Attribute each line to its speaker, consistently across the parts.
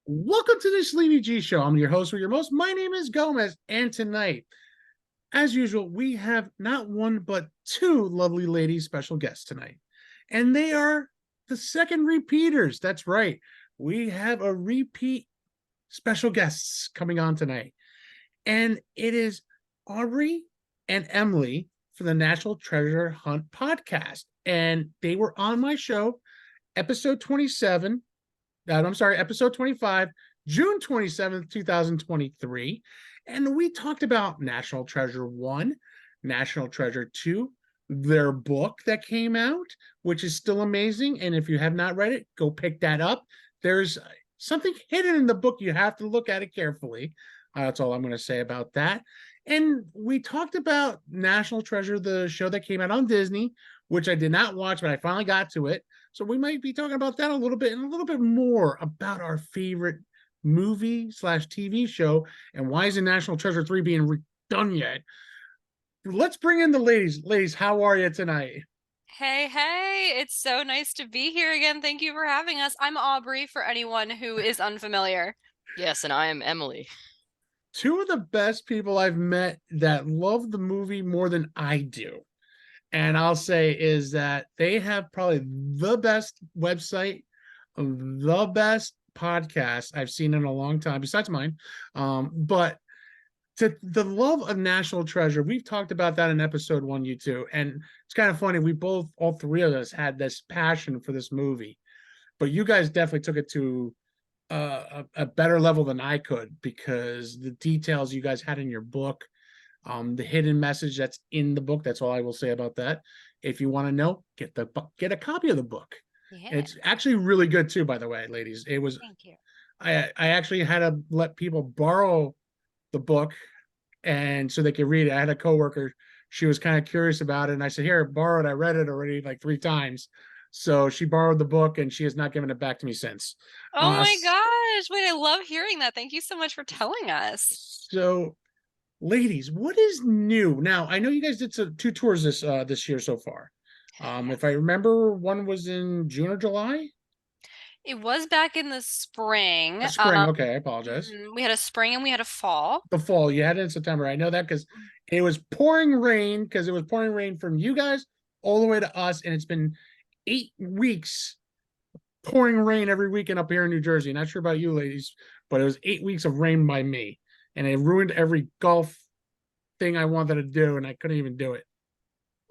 Speaker 1: Welcome to the Sleepy G Show. I'm your host with your most. My name is Gomez, and tonight, as usual, we have not one but two lovely ladies special guests tonight. And they are the second repeaters. That's right. We have a repeat special guests coming on tonight. And it is Aubrey and Emily from the National Treasure Hunt podcast. And they were on my show, episode 27. I'm sorry, episode 25, June 27th, 2023. And we talked about National Treasure 1, National Treasure 2, their book that came out, which is still amazing. And if you have not read it, go pick that up. There's something hidden in the book. You have to look at it carefully. That's all I'm going to say about that. And we talked about National Treasure, the show that came out on Disney, which I did not watch, but I finally got to it. So we might be talking about that a little bit and a little bit more about our favorite movie/TV show and why isn't National Treasure 3 being done yet? Let's bring in the ladies. Ladies, how are you tonight?
Speaker 2: Hey, it's so nice to be here again. Thank you for having us. I'm Aubrey, for anyone who is unfamiliar.
Speaker 3: Yes, and I am Emily.
Speaker 1: Two of the best people I've met that love the movie more than I do. And I'll say is that they have probably the best website, the best podcast I've seen in a long time, besides mine. But to the love of National Treasure, we've talked about that in episode 1, you two. And it's kind of funny. We both, all three of us, had this passion for this movie. But you guys definitely took it to a better level than I could, because the details you guys had in your book, the hidden message that's in the book. That's all I will say about that. If you want to know, get a copy of the book.
Speaker 2: Yeah.
Speaker 1: It's actually really good too, by the way, ladies. It was.
Speaker 2: Thank you.
Speaker 1: I actually had to let people borrow the book, and so they could read it. I had a coworker. She was kind of curious about it, and I said, "Here, borrow it. I read it already like 3 times." So she borrowed the book, and she has not given it back to me since.
Speaker 2: Oh my gosh. Wait, I love hearing that. Thank you so much for telling us.
Speaker 1: So, ladies, what is new now? I know you guys did 2 tours this year so far. If I remember, one was in June or July.
Speaker 2: It was back in the spring.
Speaker 1: Spring. Okay, I apologize.
Speaker 2: We had a spring and we had a fall.
Speaker 1: The fall. You had it in September. I know that because it was pouring rain. Because it was pouring rain from you guys all the way to us, and it's been 8 weeks pouring rain every weekend up here in New Jersey. Not sure about you ladies, but it was 8 weeks of rain by me, and it ruined every golf thing I wanted to do, and I couldn't even do it.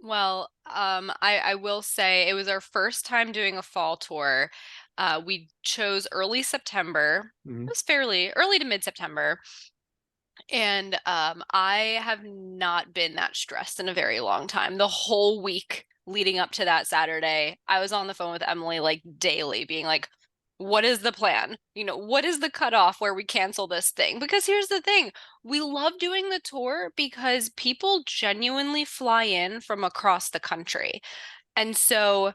Speaker 2: Well, I will say it was our first time doing a fall tour. We chose early September.
Speaker 1: Mhm.
Speaker 2: It was fairly early to mid-September. And I have not been that stressed in a very long time. The whole week leading up to that Saturday, I was on the phone with Emily like daily, being like, what is the plan? What is the cutoff where we cancel this thing? Because here's the thing, we love doing the tour because people genuinely fly in from across the country. And so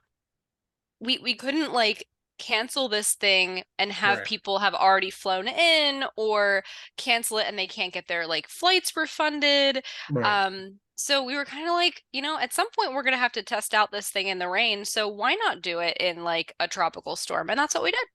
Speaker 2: we couldn't like cancel this thing and have
Speaker 1: Right.
Speaker 2: people have already flown in, or cancel it and they can't get their like flights refunded.
Speaker 1: Right.
Speaker 2: So we were kind of like, at some point we're gonna have to test out this thing in the rain, so why not do it in like a tropical storm? And that's what we did.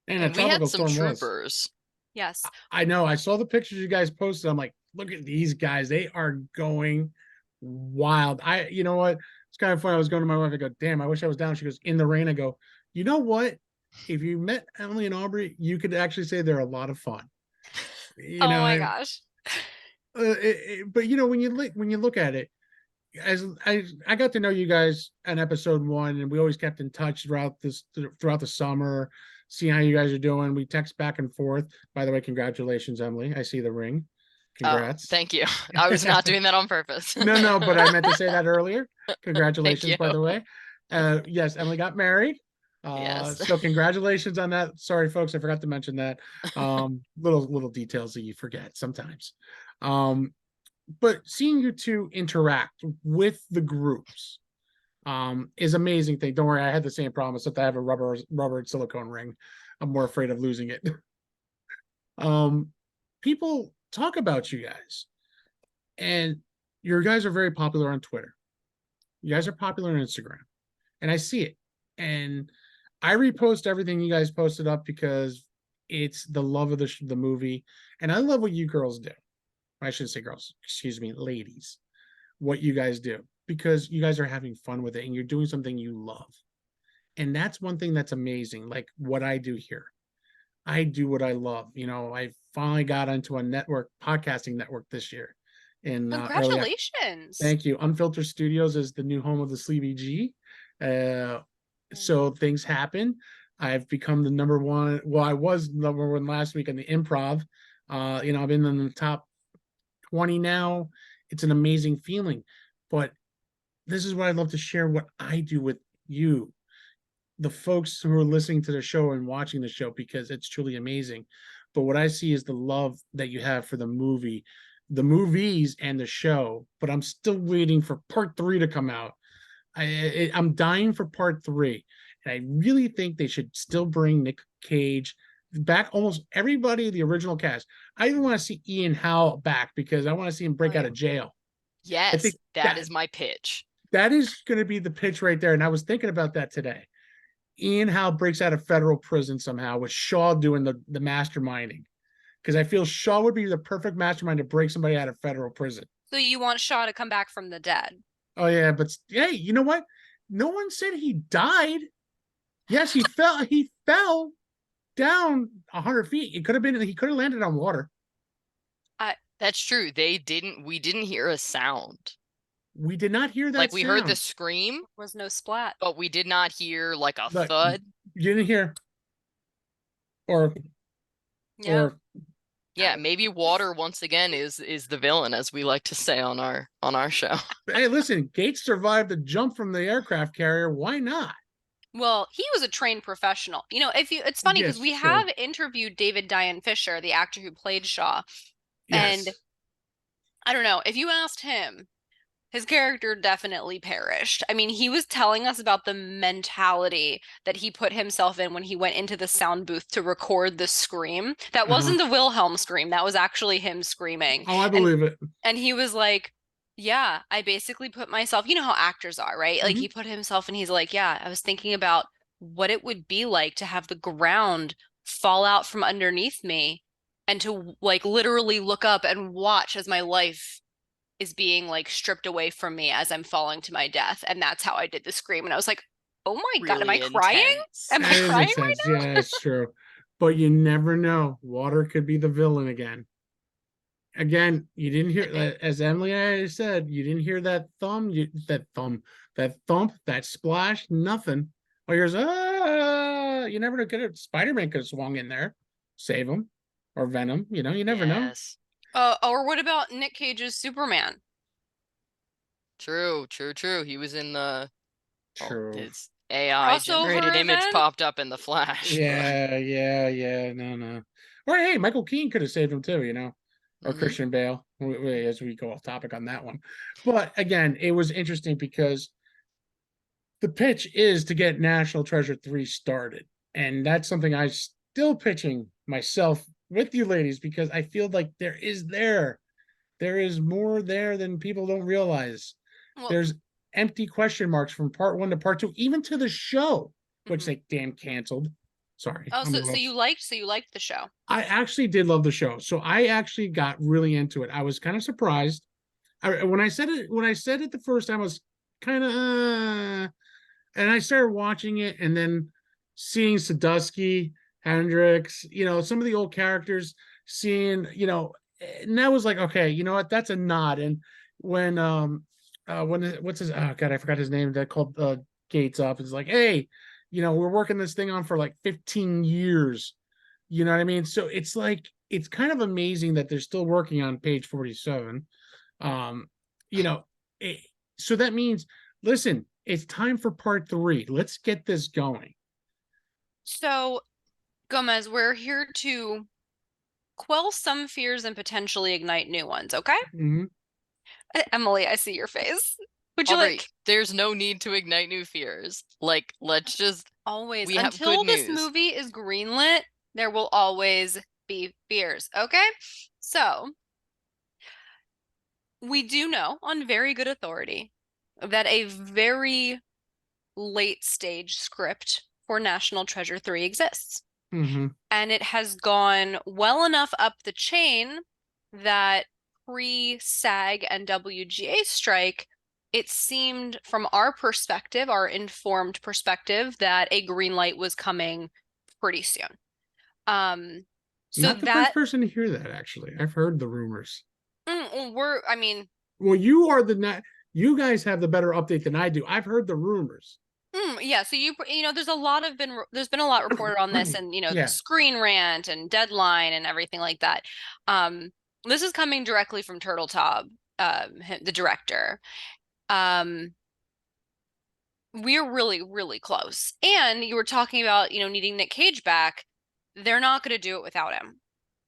Speaker 1: And a
Speaker 3: And we had
Speaker 1: tropical
Speaker 3: some
Speaker 1: storm was.
Speaker 3: troopers.
Speaker 2: Yes.
Speaker 1: I know. I saw the pictures you guys posted. I'm like, look at these guys. They are going wild. You know what? It's kind of funny. I was going to my wife. I go, damn, I wish I was down. She goes, in the rain. I go, you know what? If you met Emily and Aubrey, you could actually say they're a lot of fun. You
Speaker 2: Oh my
Speaker 1: know,
Speaker 2: gosh.
Speaker 1: but when you look at it, as I got to know you guys in episode 1, and we always kept in touch throughout the summer, seeing how you guys are doing. We text back and forth. By the way, congratulations, Emily. I see the ring.
Speaker 3: Oh,
Speaker 1: Congrats.
Speaker 3: thank you. I was not doing that on purpose.
Speaker 1: No, but I meant to say that earlier.
Speaker 3: Thank
Speaker 1: Congratulations,
Speaker 3: you.
Speaker 1: by the way. Yes, Emily got married.
Speaker 3: Yes.
Speaker 1: So congratulations on that. Sorry, folks, I forgot to mention that. Little details that you forget sometimes. But seeing you two interact with the groups is amazing thing. Don't worry, I had the same problem, except I have a rubber silicone ring. I'm more afraid of losing it. People talk about you guys, and your guys are very popular on Twitter. You guys are popular on Instagram, and I see it. And I repost everything you guys posted up because it's the love of the movie, and I love what you girls do. I shouldn't say girls, excuse me, ladies. What you guys do, because you guys are having fun with it and you're doing something you love. And that's one thing that's amazing. Like what I do here, I do what I love. I finally got onto a podcasting network this year. In
Speaker 2: Congratulations.
Speaker 1: Thank you. Unfiltered Studios is the new home of the Sleepy G. So things happen. I've become the number one. Well, I was number one last week in the improv. I've been in the top 20 now. It's an amazing feeling. But this is what I'd love to share what I do with you, the folks who are listening to the show and watching the show, because it's truly amazing. But what I see is the love that you have for the movies and the show. But I'm still waiting for part 3 to come out. I'm dying for part 3. And I really think they should still bring Nick Cage back, almost everybody, the original cast. I even want to see Ian Howe back because I want to see him break out of jail.
Speaker 3: Yes, I think that is my pitch.
Speaker 1: That is going to be the pitch right there. And I was thinking about that today. Ian Howe breaks out of federal prison somehow with Shaw doing the masterminding. Because I feel Shaw would be the perfect mastermind to break somebody out of federal prison.
Speaker 2: So you want Shaw to come back from the dead?
Speaker 1: Oh, yeah. But hey, you know what? No one said he died. Yes, he fell. He fell down 100 feet. He could have landed on water.
Speaker 3: That's true. We didn't hear a sound.
Speaker 1: We did not hear that.
Speaker 3: Like we heard the scream.
Speaker 2: There was no splat.
Speaker 3: But we did not hear like a thud.
Speaker 1: You didn't hear.
Speaker 3: Yeah, maybe water once again is the villain, as we like to say on our show.
Speaker 1: Hey, listen, Gates survived the jump from the aircraft carrier. Why not?
Speaker 2: Well, he was a trained professional. It's funny because we have interviewed David Diane Fisher, the actor who played Shaw. Yes. And I don't know, if you asked him, his character definitely perished. I mean, he was telling us about the mentality that he put himself in when he went into the sound booth to record the scream. That wasn't the Wilhelm scream. That was actually him screaming.
Speaker 1: Oh, I believe it.
Speaker 2: And he was like, yeah, I basically put myself, you know how actors are, right? Like he put himself and he's like, yeah, I was thinking about what it would be like to have the ground fall out from underneath me and to like literally look up and watch as my life is being like stripped away from me as I'm falling to my death. And that's how I did the scream. And I was like, oh my God, am I crying? Am I crying right now?
Speaker 1: Yeah, it's true. But you never know. Water could be the villain again. Again, you didn't hear, as Emily said, you didn't hear that thump, that splash, nothing. Or you never know. Spider-Man could have swung in there, save him, or Venom. You never know.
Speaker 2: Or what about Nick Cage's Superman?
Speaker 3: True. He was in the his
Speaker 2: AI
Speaker 3: generated image popped up in the Flash.
Speaker 1: Yeah. No. Or hey, Michael Keaton could have saved him too, or Christian Bale, as we go off topic on that one. But again, it was interesting because the pitch is to get National Treasure 3 started. And that's something I'm still pitching myself with you ladies, because I feel like there is more there than people don't realize. There's empty question marks from part 1 to part 2, even to the show, which they damn canceled. Sorry.
Speaker 2: Oh, so you liked the show?
Speaker 1: I actually did love the show. So I actually got really into it. I was kind of surprised. When I said it the first time, I was kind of and I started watching it and then seeing Sadusky, Hendricks, some of the old characters, seeing, and that was like, okay, you know what? That's a nod. And when what's his, oh God, I forgot his name, that called Gates up. It's like, hey, we're working this thing on for like 15 years. You know what I mean? So it's like, it's kind of amazing that they're still working on page 47. So that means, listen, it's time for part 3. Let's get this going.
Speaker 2: So, Gomez, we're here to quell some fears and potentially ignite new ones, okay?
Speaker 1: Mm-hmm.
Speaker 2: Emily, I see your face. Would you
Speaker 3: like? There's no need to ignite new fears. Like, let's just
Speaker 2: always until this movie is greenlit, there will always be fears. Okay, so we do know on very good authority that a very late stage script for National Treasure 3 exists. And it has gone well enough up the chain that pre-SAG and WGA strike, it seemed from our perspective, our informed perspective, that a green light was coming pretty soon. So
Speaker 1: Not the first person to hear that, actually. I've heard the rumors.
Speaker 2: I mean,
Speaker 1: well, you guys have the better update than I do. I've heard the rumors.
Speaker 2: Yeah, so there's been a lot reported on this, and
Speaker 1: Yeah.
Speaker 2: Screen Rant and Deadline and everything like that. This is coming directly from Turteltaub, the director. We're really, really close. And you were talking about, needing Nick Cage back. They're not going to do it without him.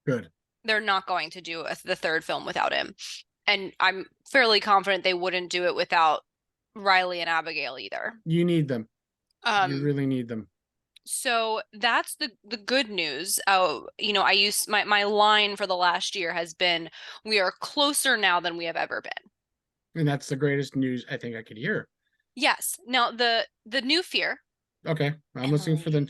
Speaker 1: Good.
Speaker 2: They're not going to do the third film without him. And I'm fairly confident they wouldn't do it without Riley and Abigail either.
Speaker 1: You need them. You really need them.
Speaker 2: So that's the good news. I use my line for the last year has been, we are closer now than we have ever been.
Speaker 1: And that's the greatest news I think I could hear.
Speaker 2: Yes. Now the new fear.
Speaker 1: Okay. I'm listening for the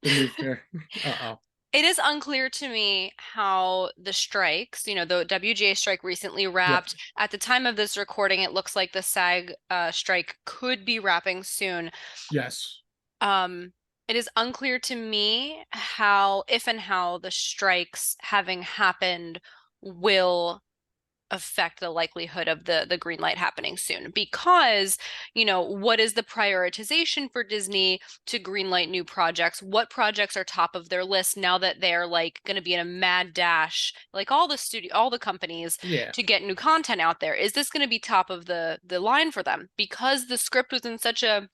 Speaker 1: new fear. Uh-oh.
Speaker 2: It is unclear to me how the strikes, the WGA strike recently wrapped.
Speaker 1: Yep.
Speaker 2: At the time of this recording, it looks like the SAG strike could be wrapping soon.
Speaker 1: Yes.
Speaker 2: It is unclear to me if and how the strikes having happened will affect the likelihood of the green light happening soon, because what is the prioritization for Disney to greenlight new projects? What projects are top of their list now that they're like going to be in a mad dash, like all the companies, to get new content out there? Is this going to be top of the line for them because the script was in such a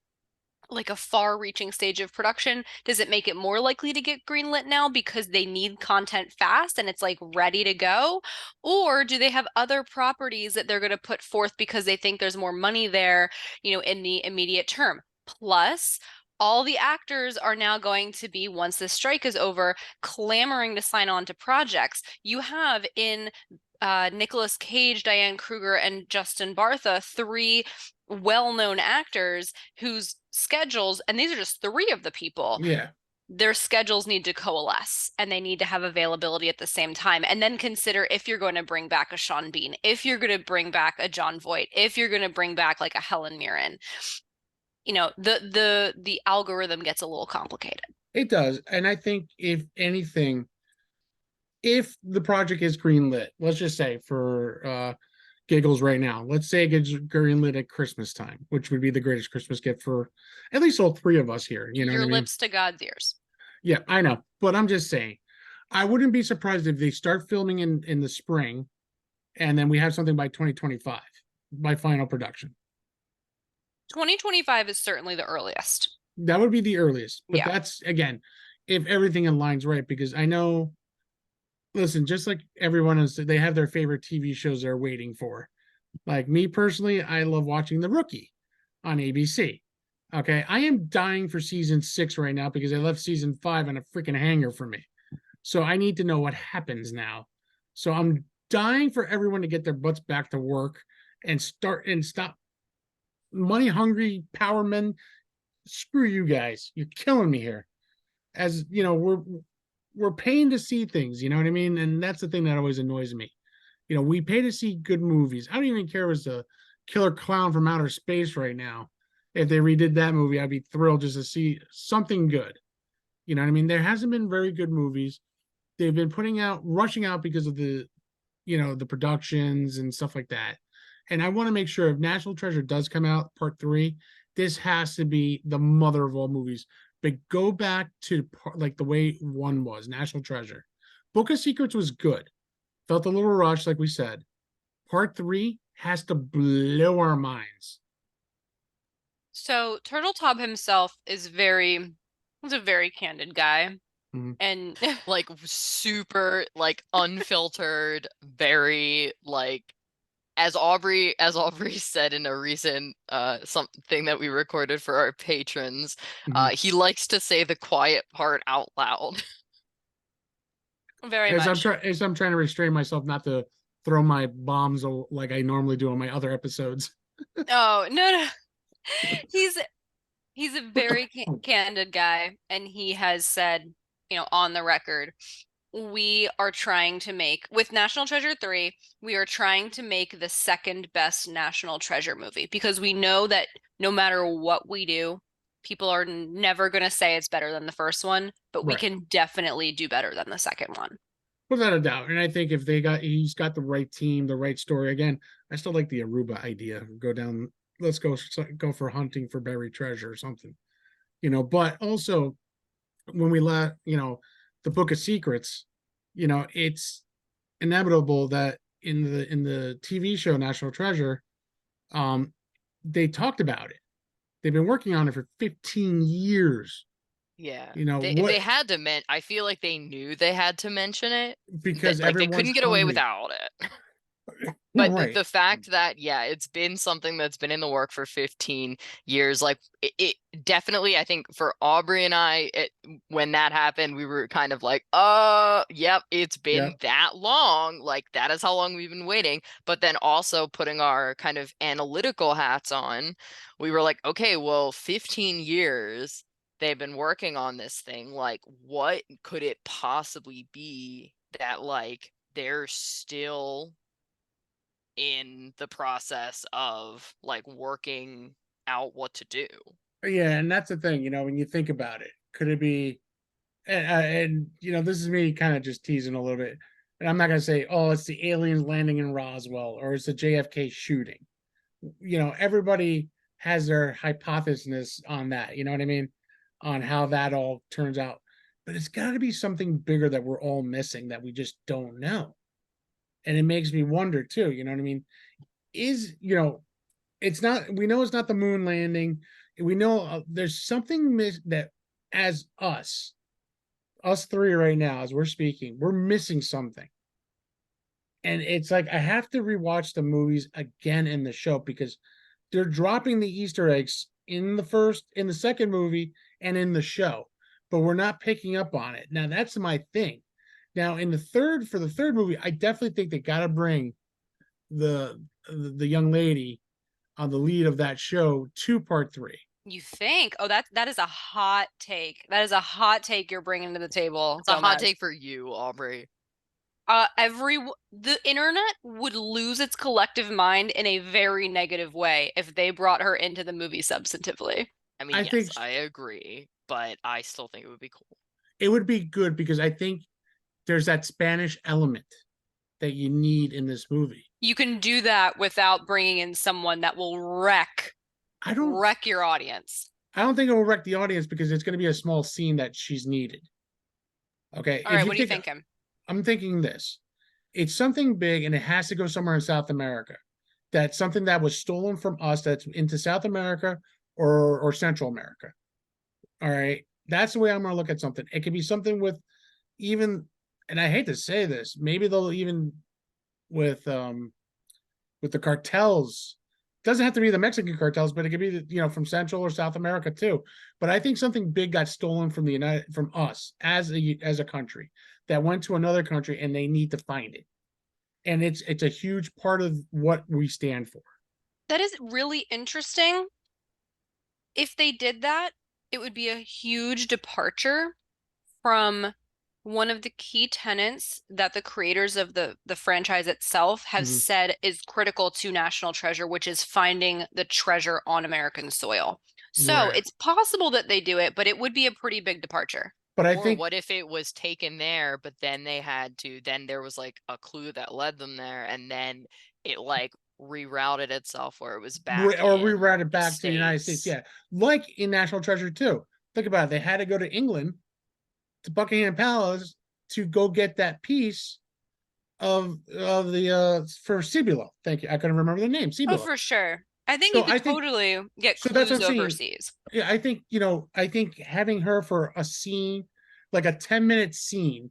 Speaker 2: far-reaching stage of production? Does it make it more likely to get greenlit now because they need content fast and it's like ready to go? Or do they have other properties that they're going to put forth because they think there's more money there, in the immediate term? Plus, all the actors are now going to be, once this strike is over, clamoring to sign on to projects. You have in Nicolas Cage, Diane Kruger, and Justin Bartha, three well-known actors whose schedules, and these are just three of the people, their schedules need to coalesce and they need to have availability at the same time. And then consider if you're going to bring back a Sean Bean, if you're going to bring back a Jon Voight, if you're going to bring back like a Helen Mirren. The algorithm gets a little complicated.
Speaker 1: It does. And I think if anything, if the project is greenlit, let's just say for giggles right now, let's say it gets greenlit at Christmas time, which would be the greatest Christmas gift for at least all three of us here. You know
Speaker 2: your
Speaker 1: what I mean?
Speaker 2: Lips to God's ears.
Speaker 1: Yeah, I know. But I'm just saying, I wouldn't be surprised if they start filming in the spring and then we have something by 2025, by final production.
Speaker 2: 2025 is certainly the earliest.
Speaker 1: That would be the earliest. But that's, again, if everything aligns right, because I know, listen, just like everyone else, they have their favorite TV shows they're waiting for. Like me personally, I love watching The Rookie on ABC. Okay, I am dying for season 6 right now because I left season 5 on a freaking hanger for me. So I need to know what happens now. So I'm dying for everyone to get their butts back to work and stop money hungry power men. Screw you guys. You're killing me here. As you know, we're paying to see things, you know what I mean? And that's the thing that always annoys me. We pay to see good movies. I don't even care if it's a Killer Clown from Outer Space right now. If they redid that movie, I'd be thrilled just to see something good. You know what I mean? There hasn't been very good movies. They've been rushing out because of the productions and stuff like that. And I want to make sure if National Treasure does come out, part 3, this has to be the mother of all movies. But go back to like the way 1 was, National Treasure. Book of Secrets was good. Felt a little rushed, like we said. Part 3 has to blow our minds.
Speaker 2: So Turteltaub himself is a very candid guy.
Speaker 1: Mm-hmm.
Speaker 2: And
Speaker 3: like super like unfiltered, very like as Aubrey said in a recent something that we recorded for our patrons, he likes to say the quiet part out loud.
Speaker 2: Very much.
Speaker 1: As I'm trying to restrain myself not to throw my bombs like I normally do on my other episodes.
Speaker 2: Oh, no. He's a very candid guy, and he has said, on the record, we are trying to make, with National Treasure 3, we are trying to make the second best National Treasure movie, because we know that no matter what we do, people are never going to say it's better than the first one, but we
Speaker 1: Right.
Speaker 2: can definitely do better than the second one.
Speaker 1: Without a doubt. And I think if he's got the right team, the right story. Again, I still like the Aruba idea. Go down, let's go for hunting for buried treasure or something, but also when we let, the Book of Secrets, it's inevitable that in the TV show National Treasure, they talked about it. They've been working on it for 15 years.
Speaker 3: Yeah.
Speaker 1: What
Speaker 3: They had to I feel like they knew they had to mention it.
Speaker 1: because
Speaker 3: Like they
Speaker 1: everyone's
Speaker 3: couldn't get away
Speaker 1: hungry.
Speaker 3: without it.
Speaker 1: No,
Speaker 3: But
Speaker 1: right.
Speaker 3: the fact that, yeah, it's been something that's been in the work for 15 years, like it definitely, I think for Aubrey and I, when that happened, we were kind of like, yep, it's been that long. Like that is how long we've been waiting. But then also putting our kind of analytical hats on, we were like, okay, well, 15 years they've been working on this thing. Like, what could it possibly be that like they're still in the process of like working out what to do?
Speaker 1: Yeah, and that's the thing, when you think about it, could it be, and this is me kind of just teasing a little bit, and I'm not going to say, oh, it's the aliens landing in Roswell or it's the JFK shooting. Everybody has their hypothesis on that, you know what I mean, on how that all turns out. But it's got to be something bigger that we're all missing that we just don't know. And it makes me wonder too, you know what I mean? Is, it's not, we know it's not the moon landing. We know there's something that as us three right now, as we're speaking, we're missing something. And it's like I have to rewatch the movies again in the show because they're dropping the Easter eggs in the second movie and in the show, but we're not picking up on it. Now that's my thing. Now for the third movie, I definitely think they got to bring the young lady on the lead of that show to part 3.
Speaker 2: You think? Oh, that is a hot take. That is a hot take you're bringing to the table.
Speaker 3: It's a hot take for you, Aubrey.
Speaker 2: The internet would lose its collective mind in a very negative way if they brought her into the movie substantively.
Speaker 3: I mean, yes, I agree, but I still think it would be cool.
Speaker 1: It would be good because I think there's that Spanish element that you need in this movie.
Speaker 2: You can do that without bringing in someone that will wreck your audience.
Speaker 1: I don't think it will wreck the audience because it's going to be a small scene that she's needed. Okay.
Speaker 2: All right, what are you thinking?
Speaker 1: I'm thinking this. It's something big and it has to go somewhere in South America. That's something that was stolen from us that's into South America or Central America. All right. That's the way I'm going to look at something. It could be something with even, and I hate to say this, maybe they'll even with the cartels. Doesn't have to be the Mexican cartels, but it could be from Central or South America too. But I think something big got stolen from from us as a country that went to another country, and they need to find it. And it's a huge part of what we stand for.
Speaker 2: That is really interesting. If they did that, it would be a huge departure from one of the key tenets that the creators of the franchise itself have said is critical to National Treasure, which is finding the treasure on American soil. So it's possible that they do it, but it would be a pretty big departure.
Speaker 1: But I think,
Speaker 3: what if it was taken there, but then then there was like a clue that led them there, and then it like rerouted itself where it was back,
Speaker 1: or rerouted back to the United States. Yeah, like in National Treasure 2. Think about it. They had to go to England, to Buckingham Palace, to go get that piece of the for Cibola. Thank you. I couldn't remember the name. Cibola.
Speaker 2: Oh, for sure. I think you could totally get clues overseas.
Speaker 1: Yeah, I think having her for a scene, like a 10-minute scene,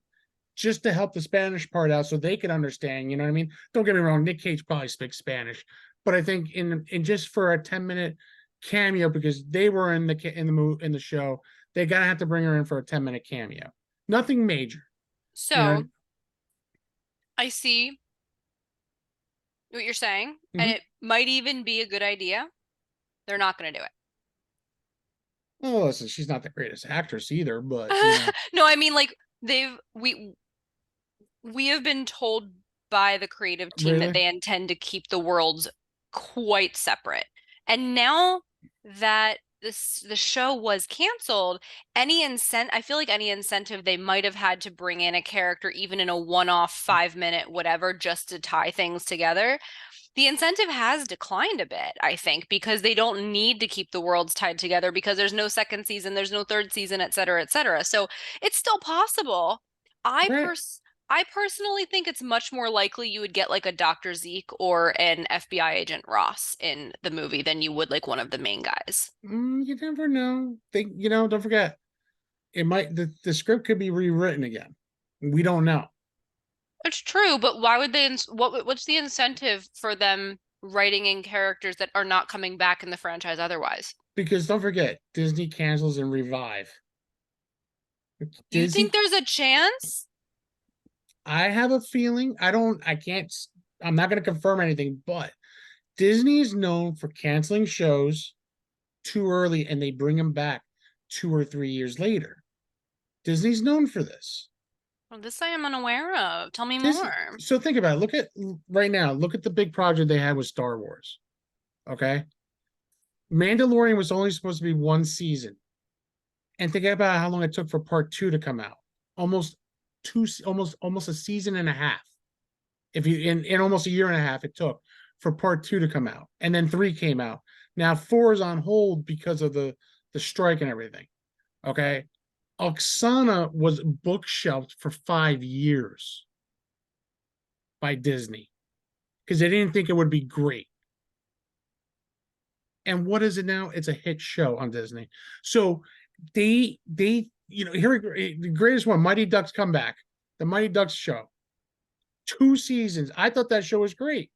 Speaker 1: just to help the Spanish part out so they can understand, you know what I mean? Don't get me wrong, Nick Cage probably speaks Spanish, but I think in just for a 10-minute cameo, because they were in the show, they gotta have to bring her in for a 10-minute cameo. Nothing major.
Speaker 2: So I see what you're saying, and it might even be a good idea. They're not going to do it.
Speaker 1: Oh, listen, she's not the greatest actress either, but
Speaker 2: No, I mean like we have been told by the creative team that
Speaker 1: really,
Speaker 2: they intend to keep the worlds quite separate. And now that the show was canceled, I feel like any incentive they might have had to bring in a character even in a one-off 5 minute whatever just to tie things together, the incentive has declined a bit, I think, because they don't need to keep the worlds tied together because there's no second season, there's no third season, et cetera, et cetera. So it's still possible. I
Speaker 1: right?
Speaker 2: pers I personally think it's much more likely you would get like a Dr. Zeke or an FBI agent Ross in the movie than you would like one of the main guys.
Speaker 1: You never know. Don't forget, it might the script could be rewritten again. We don't know
Speaker 2: It's true, but why would they, what's the incentive for them writing in characters that are not coming back in the franchise otherwise?
Speaker 1: because don't forget, Disney cancels and revive.
Speaker 2: You think
Speaker 1: Disney,
Speaker 2: there's a chance?
Speaker 1: I have a feeling. I can't. I'm not going to confirm anything, but Disney is known for canceling shows too early and they bring them back 2 or 3 years later. Disney's known for this.
Speaker 2: Well, this I am unaware of. Tell me
Speaker 1: Disney,
Speaker 2: more.
Speaker 1: so think about it. Look at right now. Look at the big project they had with Star Wars. Okay, Mandalorian was only supposed to be one season, and think about how long it took for part two to come out. Almost almost a season and a half. If you in almost a year and a half, it took for part two to come out, and then three came out. Now four is on hold because of the strike and everything. Okay, Oksana was bookshelved for 5 years by Disney because they didn't think it would be great. And what is it now? It's a hit show on Disney. So here the greatest one, Mighty Ducks Comeback, the Mighty Ducks show, 2 seasons. I thought that show was great,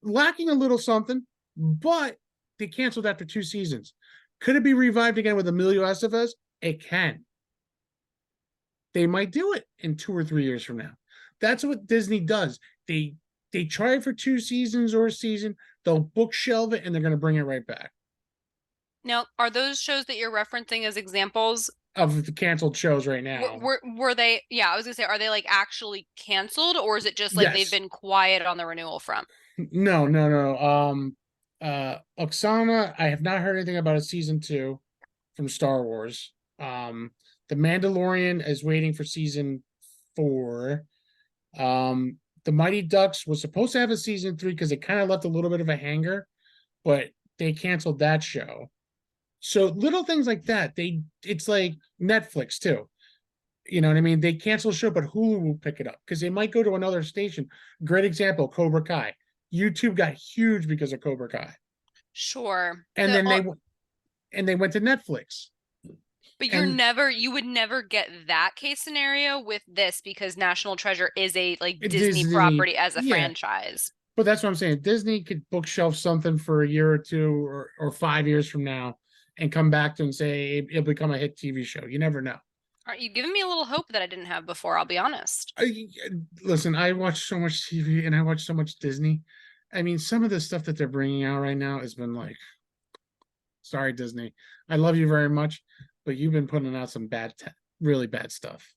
Speaker 1: lacking a little something, but they canceled after 2 seasons. Could it be revived again with Emilio Estevez? It can. They might do it in 2 or 3 years from now. That's what Disney does. They try it for 2 seasons or a season, they'll bookshelve it, and they're going to bring it right back.
Speaker 2: Now, are those shows that you're referencing as examples?
Speaker 1: Of the canceled shows right now.
Speaker 2: Were they? Yeah, I was gonna say, are they like actually canceled, or is it just like they've
Speaker 1: Yes.
Speaker 2: been quiet on the renewal front?
Speaker 1: No. Oksana, I have not heard anything about a season 2 from Star Wars. The Mandalorian is waiting for season 4. The Mighty Ducks was supposed to have a season 3 because it kind of left a little bit of a hanger, but they canceled that show. So little things like that. It's like Netflix too. You know what I mean? They cancel a show, but Hulu will pick it up because they might go to another station. Great example, Cobra Kai. YouTube got huge because of Cobra Kai,
Speaker 2: Sure.
Speaker 1: and then they went to Netflix.
Speaker 2: But
Speaker 1: And
Speaker 2: you would never get that case scenario with this because National Treasure is a like Disney
Speaker 1: Disney,
Speaker 2: property as a
Speaker 1: yeah.
Speaker 2: franchise.
Speaker 1: But that's what I'm saying. Disney could bookshelf something for a year or two or 5 years from now and come back to and say it'll become a hit TV show. You never know.
Speaker 2: Aren't you giving me a little hope that I didn't have before? I'll be honest.
Speaker 1: Listen, I watch so much TV and I watch so much Disney. I mean, some of the stuff that they're bringing out right now has been like, sorry, Disney. I love you very much, but you've been putting out some really bad stuff.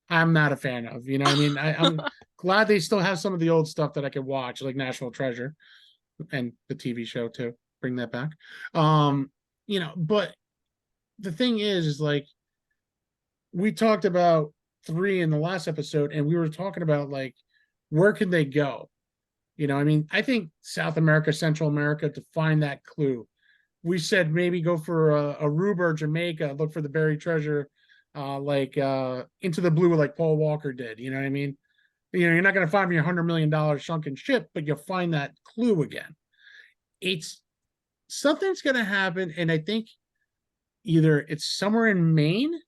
Speaker 1: I'm not a fan of, you know what I mean? I'm glad they still have some of the old stuff that I could watch, like National Treasure and the TV show too. Bring that back. But the thing is like, we talked about 3 in the last episode, and we were talking about like, where can they go? You know, I mean, I think South America, Central America, to find that clue. We said maybe go for Aruba or Jamaica, look for the buried treasure, Into the Blue, like Paul Walker did. You know what I mean? You know, you're not going to find your $100 million sunken ship, but you'll find that clue again. It's something's going to happen, and I think either it's somewhere in Maine,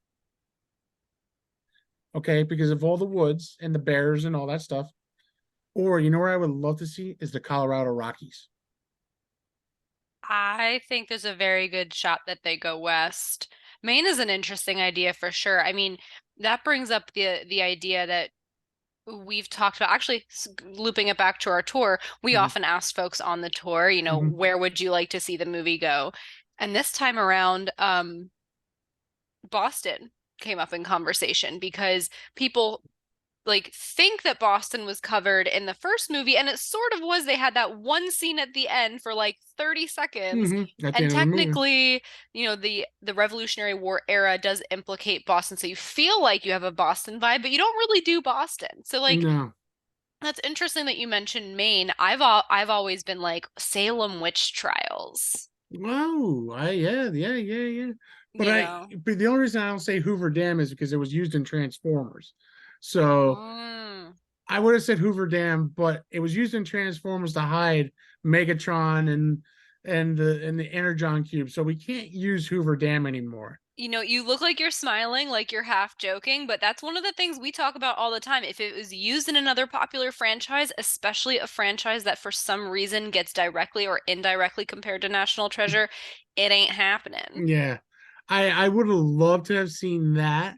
Speaker 1: okay, because of all the woods and the bears and all that stuff. Or you know where I would love to see is the Colorado Rockies.
Speaker 2: I think there's a very good shot that they go west. Maine is an interesting idea for sure. I mean, that brings up the idea that we've talked about, actually looping it back to our tour. We often asked folks on the tour, where would you like to see the movie go? And this time around, Boston came up in conversation because people like think that Boston was covered in the first movie, and it sort of was. They had that one scene at the end for like 30 seconds.
Speaker 1: At the
Speaker 2: And
Speaker 1: end of the movie.
Speaker 2: technically, the Revolutionary War era does implicate Boston, so you feel like you have a Boston vibe, but you don't really do Boston. So like
Speaker 1: No.
Speaker 2: that's interesting that you mentioned Maine. I've always been like Salem witch trials,
Speaker 1: Wow. Yeah.
Speaker 2: you know.
Speaker 1: But the only reason I don't say Hoover Dam is because it was used in Transformers. So
Speaker 2: Mm.
Speaker 1: I would have said Hoover Dam, but it was used in Transformers to hide Megatron and the Energon cube. So we can't use Hoover Dam anymore.
Speaker 2: You look like you're smiling, like you're half joking, but that's one of the things we talk about all the time. If it was used in another popular franchise, especially a franchise that for some reason gets directly or indirectly compared to National Treasure, it ain't happening.
Speaker 1: Yeah. I would have loved to have seen that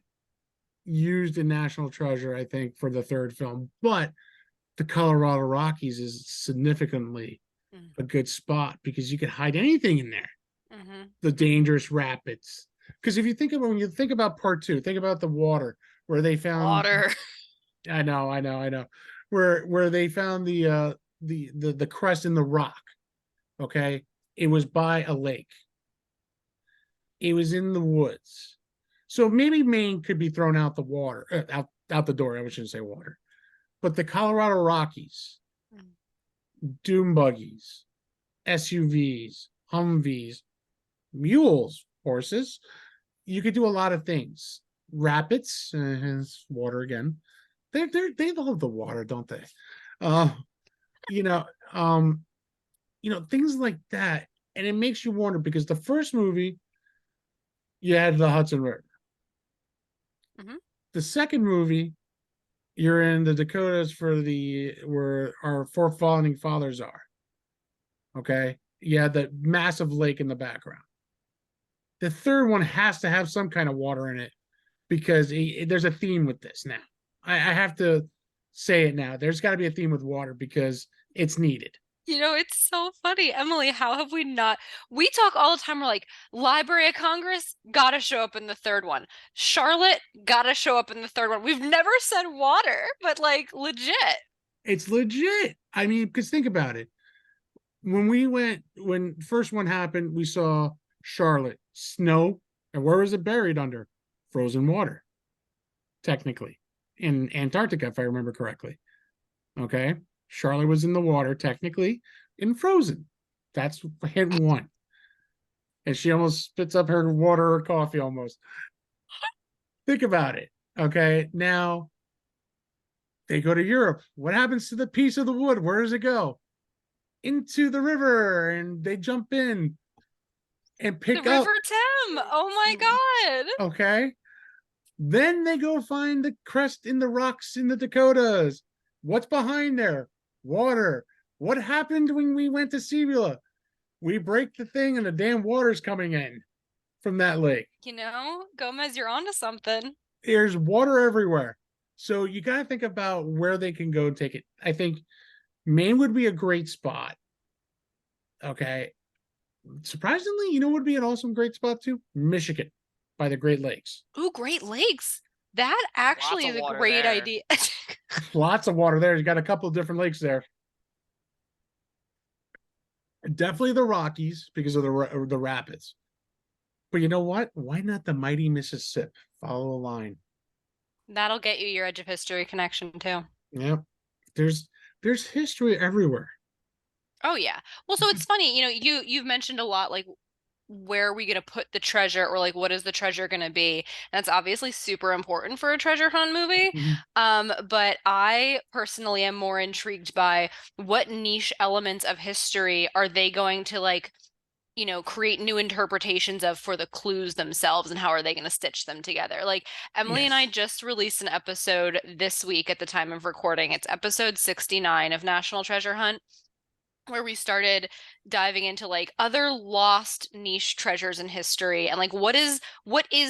Speaker 1: used in National Treasure, I think, for the third film. But the Colorado Rockies is significantly a good spot because you could hide anything in there.
Speaker 2: Mm-hmm.
Speaker 1: The dangerous rapids. Because if you think about when you think about part two, think about the water where they found
Speaker 2: Water.
Speaker 1: I know. Where they found the crest in the rock. Okay. It was by a lake. It was in the woods. So maybe Maine could be thrown out the water, out the door. I shouldn't say water. But the Colorado Rockies, doom buggies, SUVs, Humvees, mules, horses. You could do a lot of things. Rapids, water again. They love the water, don't they? Uh, you know, um, things like that, and it makes you wonder because the first movie, you had the Hudson River.
Speaker 2: Mm-hmm.
Speaker 1: The second movie, you're in the Dakotas where our four founding fathers are. Okay, you had the massive lake in the background. The third one has to have some kind of water in it because there's a theme with this now. I have to say it now. There's got to be a theme with water because it's needed.
Speaker 2: It's so funny. Emily, how have we not? We talk all the time. We're like, Library of Congress, gotta show up in the third one. Charlotte, gotta show up in the third one. We've never said water, but like legit.
Speaker 1: It's legit. I mean, because think about it. When first one happened, we saw Charlotte, snow, and where was it buried under? Frozen water, technically, in Antarctica, if I remember correctly. Okay. Charlotte was in the water, technically, in frozen. That's hint one. And she almost spits up her water or coffee almost. Think about it. Okay. Now they go to Europe. What happens to the piece of the wood? Where does it go? Into the river, and they jump in and pick
Speaker 2: The
Speaker 1: up.
Speaker 2: River Thames. Oh my God.
Speaker 1: Okay. Then they go find the crest in the rocks in the Dakotas. What's behind there? Water. What happened when we went to Sebula? We break the thing and the damn water's coming in from that lake.
Speaker 2: Gomez, you're onto something.
Speaker 1: There's water everywhere. So you got to think about where they can go and take it. I think Maine would be a great spot. Okay. Surprisingly, what would be an awesome great spot too? Michigan by the Great Lakes.
Speaker 2: Ooh, Great Lakes. That actually is a great idea.
Speaker 1: Lots of water there. You got a couple of different lakes there. Definitely the Rockies because of the rapids. But you know what? Why not the mighty Mississippi? Follow the line.
Speaker 2: That'll get you your Edge of History connection too.
Speaker 1: Yep. There's history everywhere.
Speaker 2: Oh yeah. Well, so it's funny, you've mentioned a lot like where are we going to put the treasure or like what is the treasure going to be? That's obviously super important for a treasure hunt movie. But I personally am more intrigued by what niche elements of history are they going to like create new interpretations of for the clues themselves, and how are they going to stitch them together? Like Emily and I just released an episode this week at the time of recording. It's episode 69 of National Treasure Hunt, where we started diving into like other lost niche treasures in history and like what is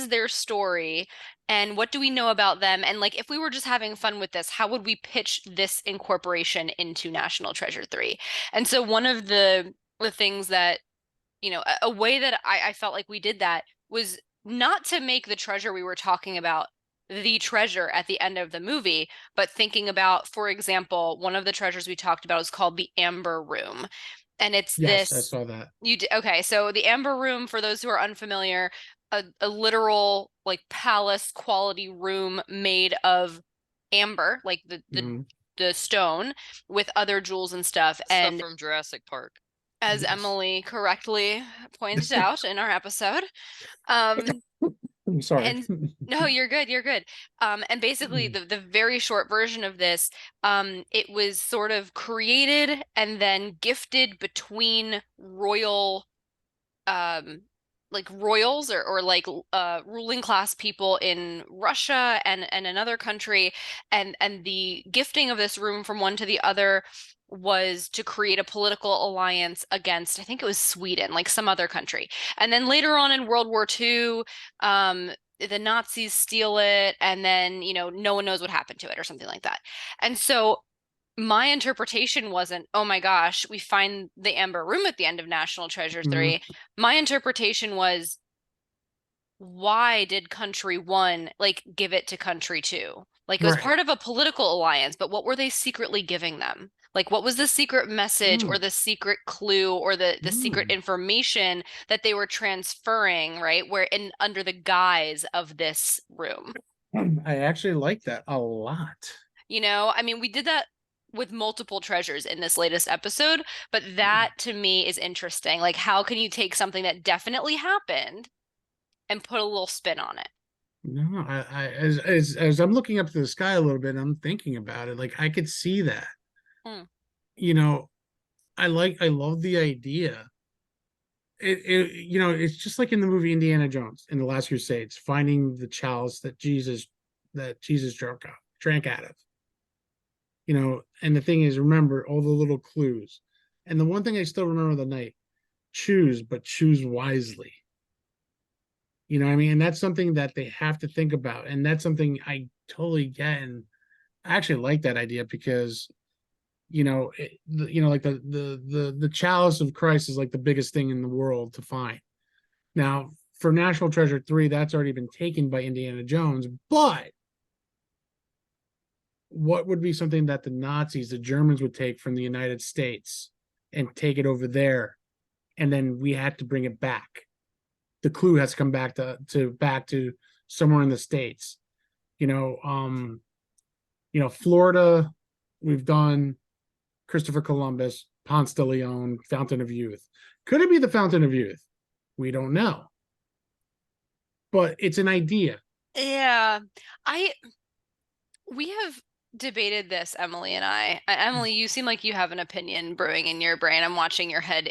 Speaker 2: their story and what do we know about them, and like if we were just having fun with this, how would we pitch this incorporation into National Treasure 3? And so one of the things that a way that I felt like we did that was not to make the treasure we were talking about the treasure at the end of the movie, but thinking about, for example, one of the treasures we talked about is called the Amber Room. And it's
Speaker 1: Yes, I
Speaker 2: this,
Speaker 1: saw that.
Speaker 2: okay, so the Amber Room, for those who are unfamiliar, a literal like palace quality room made of amber, like
Speaker 1: Mhm.
Speaker 2: the stone with other jewels and stuff.
Speaker 3: Stuff
Speaker 2: And
Speaker 3: from Jurassic Park.
Speaker 2: as
Speaker 1: Yes.
Speaker 2: Emily correctly pointed out in our episode, um,
Speaker 1: I'm sorry.
Speaker 2: and no, you're good, you're good. And basically the very short version of this, it was sort of created and then gifted between royal like royals or like ruling class people in Russia and another country, and the gifting of this room from one to the other was to create a political alliance against, I think it was Sweden, like some other country. And then later on in World War II, the Nazis steal it, and then, no one knows what happened to it or something like that. And so my interpretation wasn't, oh my gosh, we find the Amber Room at the end of National Treasure
Speaker 1: Mhm.
Speaker 2: 3. My interpretation was, why did country one like give it to country two? Like it was
Speaker 1: Right.
Speaker 2: part of a political alliance, but what were they secretly giving them? Like what was the secret message or
Speaker 1: Mm.
Speaker 2: the secret clue or the secret
Speaker 1: Mm.
Speaker 2: information that they were transferring, right? Where in under the guise of this room.
Speaker 1: I actually like that a lot.
Speaker 2: I mean, we did that with multiple treasures in this latest episode, but that to me is interesting. Like, how can you take something that definitely happened and put a little spin on it?
Speaker 1: No, as I'm looking up to the sky a little bit, I'm thinking about it. Like I could see that.
Speaker 2: Hmm.
Speaker 1: You know, I love the idea. It's just like in the movie Indiana Jones in the Last Crusades, finding the chalice that Jesus drank out of. And the thing is, remember all the little clues. And the one thing I still remember the night, choose, but choose wisely. You know what I mean? And that's something that they have to think about. And that's something I totally get. And I actually like that idea because, like the chalice of Christ is like the biggest thing in the world to find. Now, for National Treasure 3, that's already been taken by Indiana Jones. But what would be something that the Germans would take from the United States and take it over there? And then we had to bring it back. The clue has to come back to somewhere in the States. Florida, we've done Christopher Columbus, Ponce de Leon, Fountain of Youth. Could it be the Fountain of Youth? We don't know. But it's an idea.
Speaker 2: Yeah, we have debated this, Emily and I. Emily, you seem like you have an opinion brewing in your brain. I'm watching your forehead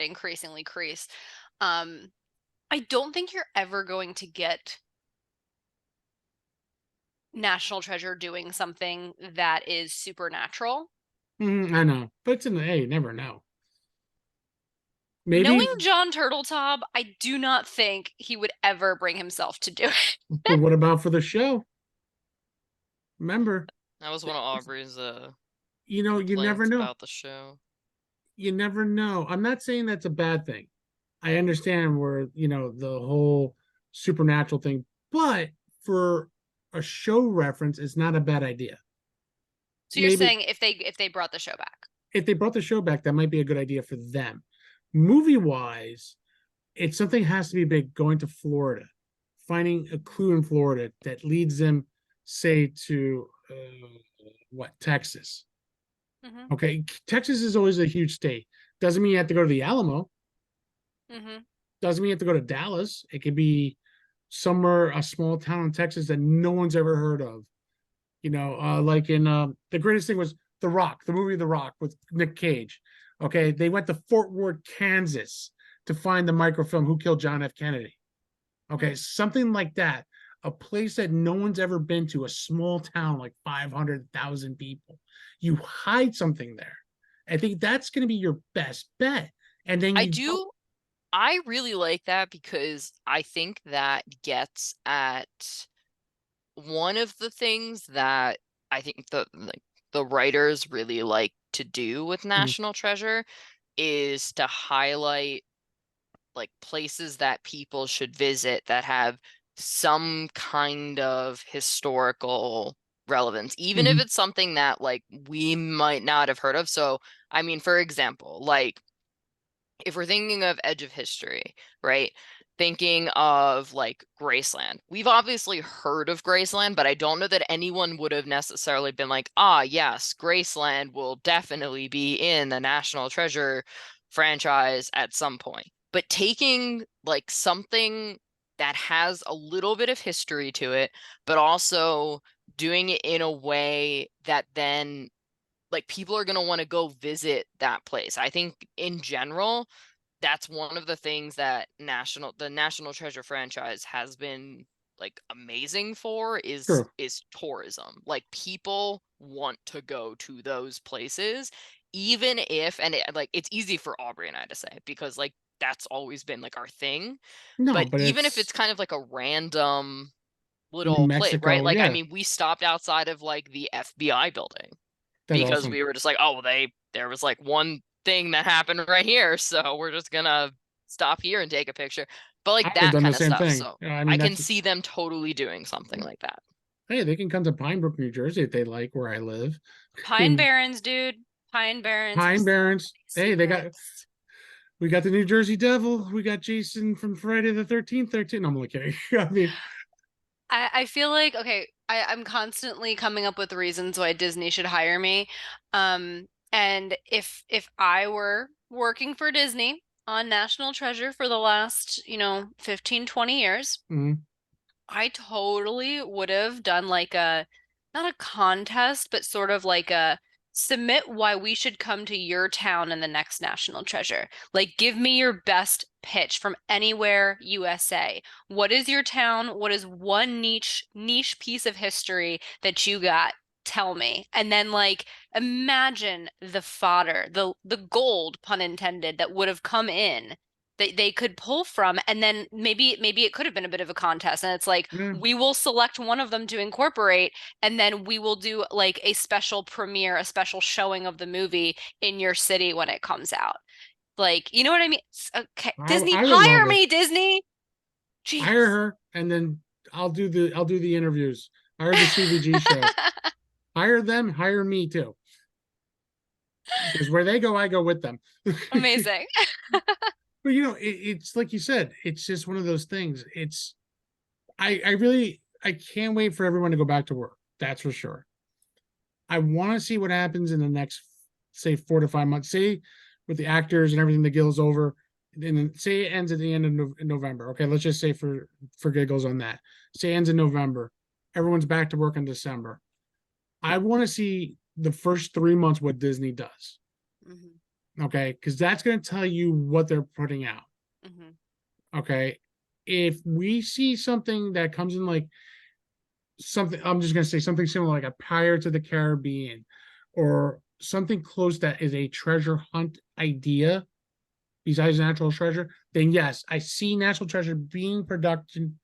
Speaker 2: increasingly crease. I don't think you're ever going to get National Treasure doing something that is supernatural.
Speaker 1: I know, but it's in the hey, never know.
Speaker 2: Knowing
Speaker 1: Maybe,
Speaker 2: John Turteltaub, I do not think he would ever bring himself to do it.
Speaker 1: but what about for the show? Remember,
Speaker 3: That was one of Aubrey's
Speaker 1: you never
Speaker 3: complaints
Speaker 1: know.
Speaker 3: about the show.
Speaker 1: You never know. I'm not saying that's a bad thing. I understand where, the whole supernatural thing, but for a show reference, it's not a bad idea.
Speaker 2: So you're
Speaker 1: Maybe
Speaker 2: saying if they brought the show back.
Speaker 1: if they brought the show back, that might be a good idea for them. Movie wise, it's something has to be big going to Florida, finding a clue in Florida that leads them, say, to Texas.
Speaker 2: Mm-hmm.
Speaker 1: Okay, Texas is always a huge state. Doesn't mean you have to go to the Alamo.
Speaker 2: Mm-hmm.
Speaker 1: Doesn't mean you have to go to Dallas. It could be somewhere, a small town in Texas that no one's ever heard of. Like in the greatest thing was The Rock, the movie The Rock with Nick Cage. Okay, they went to Fort Worth, Kansas to find the microfilm Who Killed John F. Kennedy. Okay, something like that. A place that no one's ever been to, a small town like 500,000 people. You hide something there. I think that's going to be your best bet. And then
Speaker 3: I really like that because I think that gets at one of the things that I think the writers really like to do with National Treasure is to highlight like places that people should visit that have some kind of historical relevance, even if it's something that like we might not have heard of. So, I mean, for example, like if we're thinking of Edge of History, right? Thinking of like Graceland. We've obviously heard of Graceland, but I don't know that anyone would have necessarily been like, ah, yes, Graceland will definitely be in the National Treasure franchise at some point. But taking like something that has a little bit of history to it, but also doing it in a way that then like people are going to want to go visit that place. I think in general, that's one of the things that the National Treasure franchise has been like amazing for
Speaker 1: True.
Speaker 3: is tourism. Like people want to go to those places, even if like it's easy for Aubrey and I to say because like that's always been like our thing.
Speaker 1: No,
Speaker 3: But
Speaker 1: but
Speaker 3: even if
Speaker 1: it's
Speaker 3: it's kind of like a random
Speaker 1: New
Speaker 3: little place, right?
Speaker 1: Mexico.
Speaker 3: Like I
Speaker 1: Yeah,
Speaker 3: mean, we stopped outside of like the FBI building
Speaker 1: that's
Speaker 3: because
Speaker 1: awesome.
Speaker 3: we were just like, oh, well, there was like one thing that happened right here, so we're just gonna stop here and take a picture. But
Speaker 1: I
Speaker 3: like
Speaker 1: would have
Speaker 3: that
Speaker 1: done the
Speaker 3: kind of
Speaker 1: same
Speaker 3: stuff.
Speaker 1: thing.
Speaker 3: So
Speaker 1: I
Speaker 3: I
Speaker 1: mean,
Speaker 3: can
Speaker 1: that's
Speaker 3: see them totally doing something like that.
Speaker 1: hey, they can come to Pinebrook, New Jersey if they like where I live.
Speaker 2: Pine
Speaker 1: And
Speaker 2: Barrens, dude. Pine Barrens are
Speaker 1: Pine
Speaker 2: so
Speaker 1: Barrens. Hey,
Speaker 2: nice.
Speaker 1: we got the New Jersey Devil. We got Jason from Friday the 13th. 13. No, I'm only kidding. I mean,
Speaker 2: I feel like okay, I'm constantly coming up with reasons why Disney should hire me. And if I were working for Disney on National Treasure for the last, 15, 20 years,
Speaker 1: mm,
Speaker 2: I totally would have done like not a contest, but sort of like a submit why we should come to your town in the next National Treasure. Like, give me your best pitch from anywhere USA. What is your town? What is one niche piece of history that you got? Tell me. And then like imagine the fodder, the gold, pun intended, that would have come in they could pull from, and then maybe it could have been a bit of a contest, and it's like
Speaker 1: yeah.
Speaker 2: we will select one of them to incorporate, and then we will do like a special premiere, a special showing of the movie in your city when it comes out. Like, you know what I mean? Okay, Disney,
Speaker 1: I would love
Speaker 2: hire
Speaker 1: it.
Speaker 2: me, Disney.
Speaker 1: Hire
Speaker 2: Jeez.
Speaker 1: her, and then I'll do the interviews. Hire the CVG show. Hire them. Hire me too. Because where they go, I go with them.
Speaker 2: Amazing.
Speaker 1: But it's like you said, it's just one of those things. I really I can't wait for everyone to go back to work. That's for sure. I want to see what happens in the next, say, 4 to 5 months. Say with the actors and everything, the guild's over, and then say it ends at the end of November. Okay, let's just say for giggles on that. Say it ends in November. Everyone's back to work in December. I want to see the first 3 months what Disney does.
Speaker 2: Mhm,
Speaker 1: Okay, because that's going to tell you what they're putting out.
Speaker 2: mhm.
Speaker 1: Okay, if we see something that comes in like something, I'm just going to say something similar like a Pirates of the Caribbean or something close that is a treasure hunt idea besides natural treasure, then yes, I see natural treasure be in production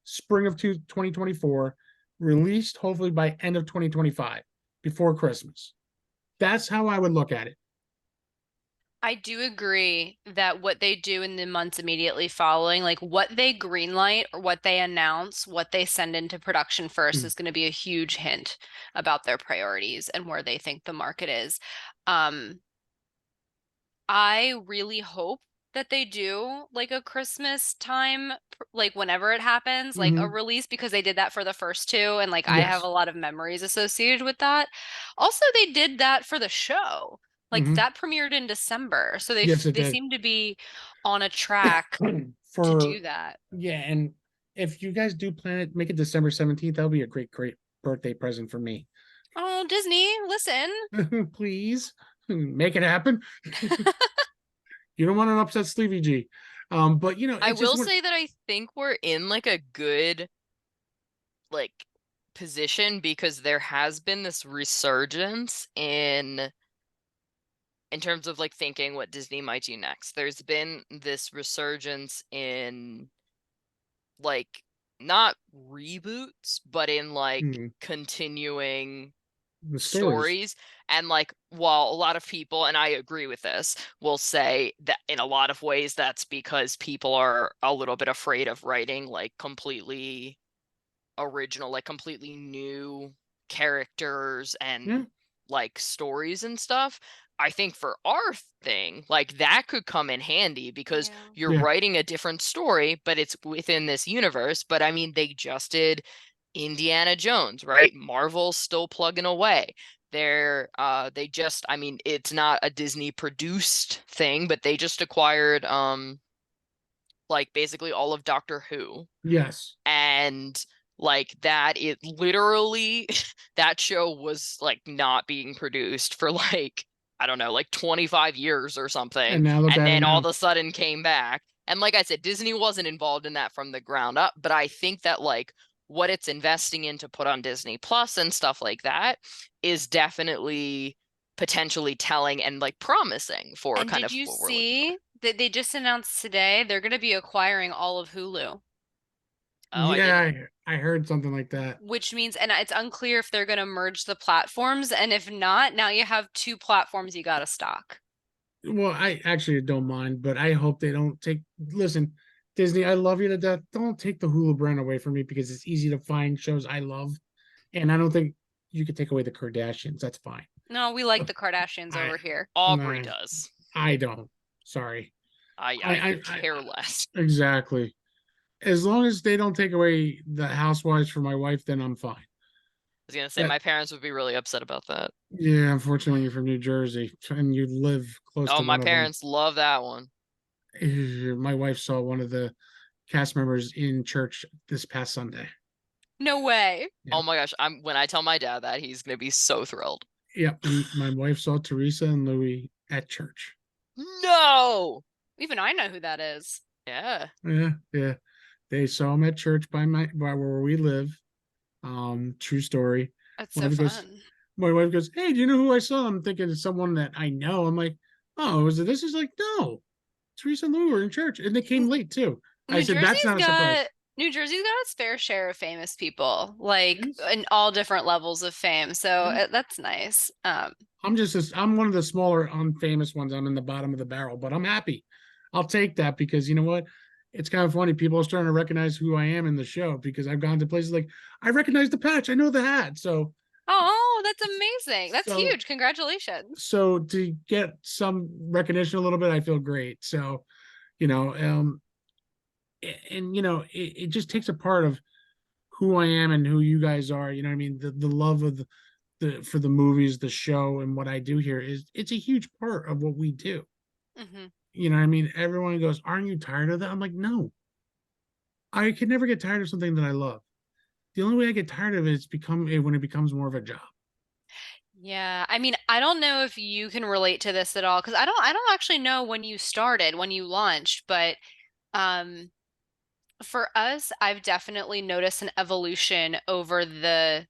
Speaker 1: spring of 2024, released hopefully by end of 2025 before Christmas. That's how I would look at it.
Speaker 2: I do agree that what they do in the months immediately following, like what they greenlight or what they announce, what they send into production first
Speaker 1: Mm.
Speaker 2: is going to be a huge hint about their priorities and where they think the market is. Um, I really hope that they do like a Christmas time, like whenever it happens, like a
Speaker 1: Mm-hmm.
Speaker 2: release because they did that for the first two, and like I have a
Speaker 1: Yes.
Speaker 2: lot of memories associated with that. Also, they did that for the show. Like
Speaker 1: Mm-hmm.
Speaker 2: that premiered in December, so
Speaker 1: Yes, it
Speaker 2: they
Speaker 1: did.
Speaker 2: seem to be on a track to
Speaker 1: For
Speaker 2: do that.
Speaker 1: yeah, and if you guys do plan it, make it December 17th. That'll be a great birthday present for me.
Speaker 2: Oh, Disney, listen.
Speaker 1: Please make it happen. You don't want an upset Sleevy G. But
Speaker 3: I
Speaker 1: it's just
Speaker 3: will
Speaker 1: what
Speaker 3: say that I think we're in like a good like position because there has been this resurgence in terms of like thinking what Disney might do next. There's been this resurgence in like not reboots, but in like
Speaker 1: mm,
Speaker 3: continuing
Speaker 1: The
Speaker 3: stories. And like, while a lot of people, and I agree with this, will say that in a lot of ways that's because people are a little bit afraid of writing like completely original, like completely new characters and
Speaker 1: Yeah.
Speaker 3: like stories and stuff. I think for our thing, like that could come in handy because
Speaker 2: Yeah.
Speaker 3: you're
Speaker 1: Yeah.
Speaker 3: writing a different story, but it's within this universe. But I mean, they just did Indiana Jones, right? Marvel's still plugging away. They just, I mean, it's not a Disney produced thing, but they just acquired like basically all of Doctor Who.
Speaker 1: Yes.
Speaker 3: And like that, it literally that show was like not being produced for like, I don't know, like 25 years or something,
Speaker 1: And now look
Speaker 3: and
Speaker 1: at it
Speaker 3: then all
Speaker 1: now.
Speaker 3: of a sudden came back. And like I said, Disney wasn't involved in that from the ground up, but I think that like what it's investing in to put on Disney Plus and stuff like that is definitely potentially telling and like promising for
Speaker 2: And
Speaker 3: kind
Speaker 2: did
Speaker 3: of
Speaker 2: you
Speaker 3: what we're looking for.
Speaker 2: see that they just announced today they're going to be acquiring all of Hulu,
Speaker 3: Oh, I
Speaker 1: Yeah,
Speaker 3: didn't.
Speaker 1: I heard something like that.
Speaker 2: which means, and it's unclear if they're going to merge the platforms. And if not, now you have two platforms you got to stock.
Speaker 1: Well, I actually don't mind, but I hope they don't take. Listen, Disney, I love you to death. Don't take the Hulu brand away from me because it's easy to find shows I love, and I don't think you could take away the Kardashians. That's fine.
Speaker 2: No, we like the Kardashians
Speaker 1: I,
Speaker 2: over here.
Speaker 3: Aubrey
Speaker 1: nah,
Speaker 3: does.
Speaker 1: I don't. Sorry.
Speaker 3: I could care
Speaker 1: I
Speaker 3: less.
Speaker 1: exactly. As long as they don't take away the housewives for my wife, then I'm fine.
Speaker 3: Was gonna say
Speaker 1: But
Speaker 3: my parents would be really upset about that.
Speaker 1: yeah, unfortunately, you're from New Jersey and you live close
Speaker 3: Oh,
Speaker 1: to
Speaker 3: my
Speaker 1: one of them.
Speaker 3: parents love that one.
Speaker 1: My wife saw one of the cast members in church this past Sunday.
Speaker 2: No way.
Speaker 1: Yeah.
Speaker 3: Oh my gosh, I'm when I tell my dad that, he's gonna be so thrilled.
Speaker 1: Yep, and my wife saw Teresa and Louis at church.
Speaker 3: No.
Speaker 2: Even I know who that is.
Speaker 3: Yeah.
Speaker 1: Yeah, yeah. They saw him at church by where we live. True story.
Speaker 2: That's
Speaker 1: My
Speaker 2: so
Speaker 1: wife goes,
Speaker 2: fun.
Speaker 1: my wife goes, "Hey, do you know who I saw?" I'm thinking it's someone that I know. I'm like, "Oh, was it this?" Is like, "No, Teresa and Louis were in church, and they came late too." I
Speaker 2: New
Speaker 1: said, "That's
Speaker 2: Jersey's
Speaker 1: not a surprise."
Speaker 2: got New Jersey's got its fair share of famous people, like
Speaker 1: Yes.
Speaker 2: in all different levels of fame. So
Speaker 1: Yeah.
Speaker 2: that's nice.
Speaker 1: I'm one of the smaller unfamous ones. I'm in the bottom of the barrel, but I'm happy. I'll take that because you know what? It's kind of funny. People are starting to recognize who I am in the show because I've gone to places like I recognize the patch, I know the hat.
Speaker 2: Oh, that's amazing. That's
Speaker 1: So
Speaker 2: huge. Congratulations.
Speaker 1: so to get some recognition a little bit, I feel great. So, you know, and you know, it just takes a part of who I am and who you guys are. You know what I mean? The love of the for the movies, the show, and what I do here is it's a huge part of what we do.
Speaker 2: Hmm.
Speaker 1: You know what I mean? Everyone goes, "Aren't you tired of that?" I'm like, no, I can never get tired of something that I love. The only way I get tired of it is when it becomes more of a job.
Speaker 2: Yeah, I mean, I don't know if you can relate to this at all because I don't actually know when you started, when you launched, but um for us, I've definitely noticed an evolution over the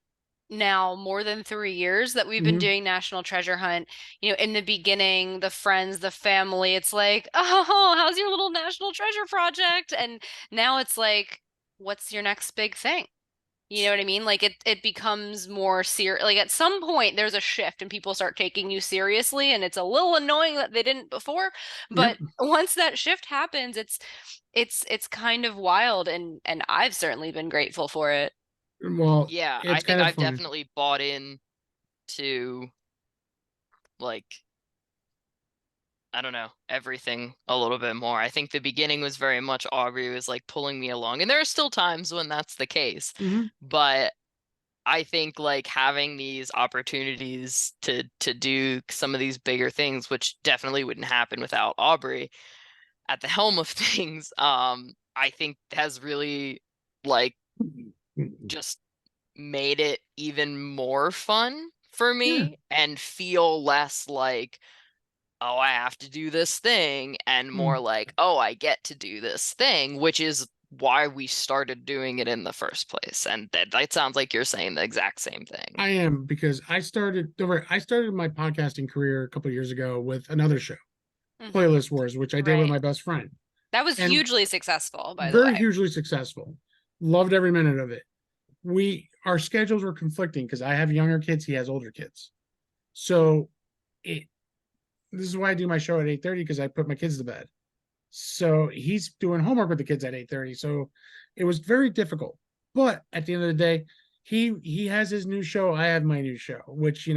Speaker 2: now more than 3 years that we've been
Speaker 1: Mm-hmm.
Speaker 2: doing National Treasure Hunt. You know, in the beginning, the friends, the family, it's like, oh, how's your little National Treasure project? And now it's like, what's your next big thing? You know what I mean? Like it becomes more serious. Like at some point there's a shift and people start taking you seriously and it's a little annoying that they didn't before,
Speaker 1: Yep.
Speaker 2: but once that shift happens, it's kind of wild and I've certainly been grateful for it.
Speaker 1: Well,
Speaker 3: Yeah, I
Speaker 1: it's
Speaker 3: think
Speaker 1: kind of
Speaker 3: I've
Speaker 1: funny.
Speaker 3: definitely bought in to like, I don't know, everything a little bit more. I think the beginning was very much Aubrey was like pulling me along, and there are still times when that's the case.
Speaker 1: Mm-hmm.
Speaker 3: But I think like having these opportunities to do some of these bigger things, which definitely wouldn't happen without Aubrey at the helm of things, I think has really like just made it even more fun for
Speaker 1: Yeah.
Speaker 3: me and feel less like, oh, I have to do this thing, and more
Speaker 1: Mm.
Speaker 3: like, oh, I get to do this thing, which is why we started doing it in the first place. And that sounds like you're saying the exact same thing.
Speaker 1: I am because I started my podcasting career a couple of years ago with another show,
Speaker 2: Hmm.
Speaker 1: Playlist Wars, which I did with
Speaker 2: Right.
Speaker 1: my best friend,
Speaker 2: That was
Speaker 1: and
Speaker 2: hugely successful, by the
Speaker 1: very
Speaker 2: way.
Speaker 1: hugely successful. Loved every minute of it. our schedules were conflicting because I have younger kids, he has older kids. So this is why I do my show at 8:30, because I put my kids to bed. So he's doing homework with the kids at 8:30. So it was very difficult. But at the end of the day, he has his new show. I have my new show, which,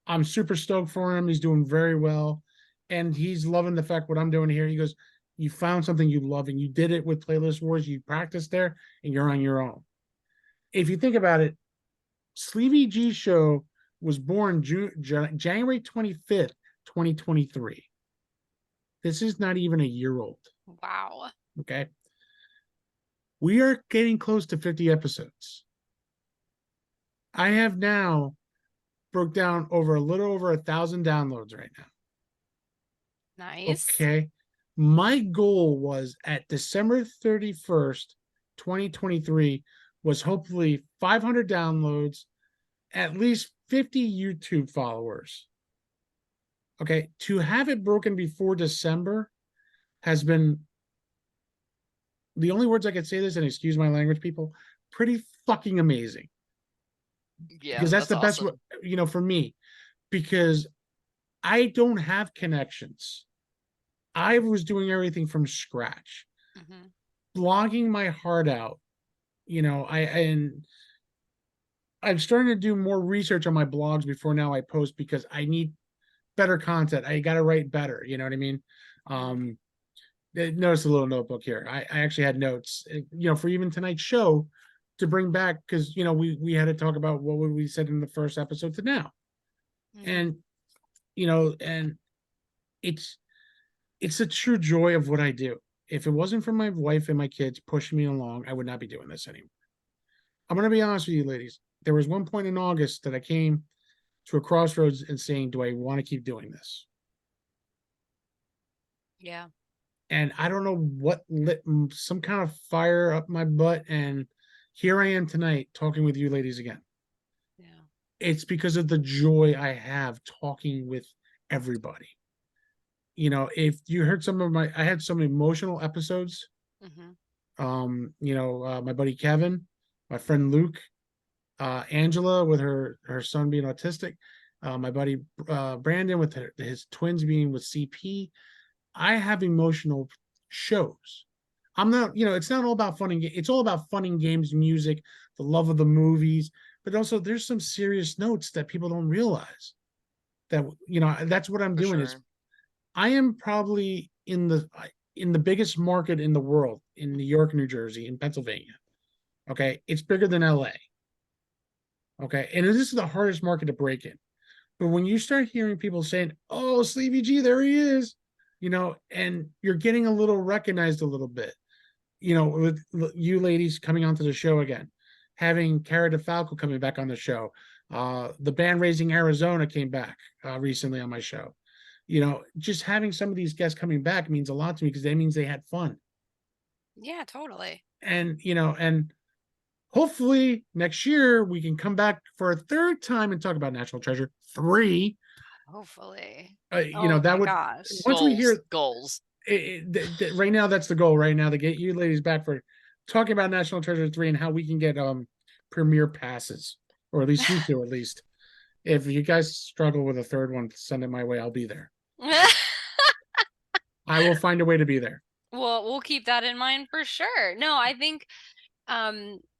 Speaker 1: I'm super stoked for him. He's doing very well. And he's loving the fact what I'm doing here. He goes, you found something you love and you did it with Playlist Wars. You practiced there and you're on your own. If you think about it, Sleevey G Show was born January 25th, 2023. This is not even a year old.
Speaker 2: Wow.
Speaker 1: Okay. We are getting close to 50 episodes. I have now broke down a little over 1,000 downloads right now.
Speaker 2: Nice.
Speaker 1: Okay. My goal was at December 31st, 2023, was hopefully 500 downloads, at least 50 YouTube followers. Okay. To have it broken before December has been, the only words I could say this, and excuse my language, people, pretty fucking amazing.
Speaker 3: Yeah,
Speaker 1: because that's the best
Speaker 3: awesome.
Speaker 1: way, for me, because I don't have connections. I was doing everything from scratch, blogging my heart out. I'm starting to do more research on my blogs before now I post, because I need better content. I got to write better. You know what I mean? Notice a little notebook here. I actually had notes, for even tonight's show, to bring back, because we had to talk about what we said in the first episode to now. And and it's a true joy of what I do. If it wasn't for my wife and my kids pushing me along, I would not be doing this anymore. I'm going to be honest with you, ladies. There was one point in August that I came to a crossroads and saying, do I want to keep doing this?
Speaker 2: Yeah.
Speaker 1: And I don't know what lit some kind of fire up my butt, and here I am tonight talking with you ladies again.
Speaker 2: Yeah.
Speaker 1: It's because of the joy I have talking with everybody. If you heard I had some emotional episodes. My buddy Kevin, my friend Luke, Angela with her son being autistic, my buddy Brandon with his twins being with CP. I have emotional shows. I'm not, it's not all about fun and it's all about fun and games, music, the love of the movies, but also there's some serious notes that people don't realize. That that's what I'm doing. Is I am probably in the biggest market in the world, in New York, New Jersey, in Pennsylvania. Okay, it's bigger than LA. Okay, and this is the hardest market to break in. But when you start hearing people saying, "Oh, Sleevey G, there he is," and you're getting a little recognized a little bit, with you ladies coming onto the show again, having Cara DeFalco coming back on the show, the band Raising Arizona came back recently on my show. Just having some of these guests coming back means a lot to me, because that means they had fun.
Speaker 2: Yeah, totally.
Speaker 1: And and hopefully next year we can come back for a third time and talk about National Treasure 3.
Speaker 2: Hopefully.
Speaker 1: That would,
Speaker 2: gosh.
Speaker 1: once we hear
Speaker 3: goals.
Speaker 1: Right now, that's the goal right now, to get you ladies back for talking about National Treasure 3 and how we can get premiere passes, or at least you two. At least if you guys struggle with a third one, send it my way. I'll be there. I will find a way to be there.
Speaker 2: Well, we'll keep that in mind for sure. No, I think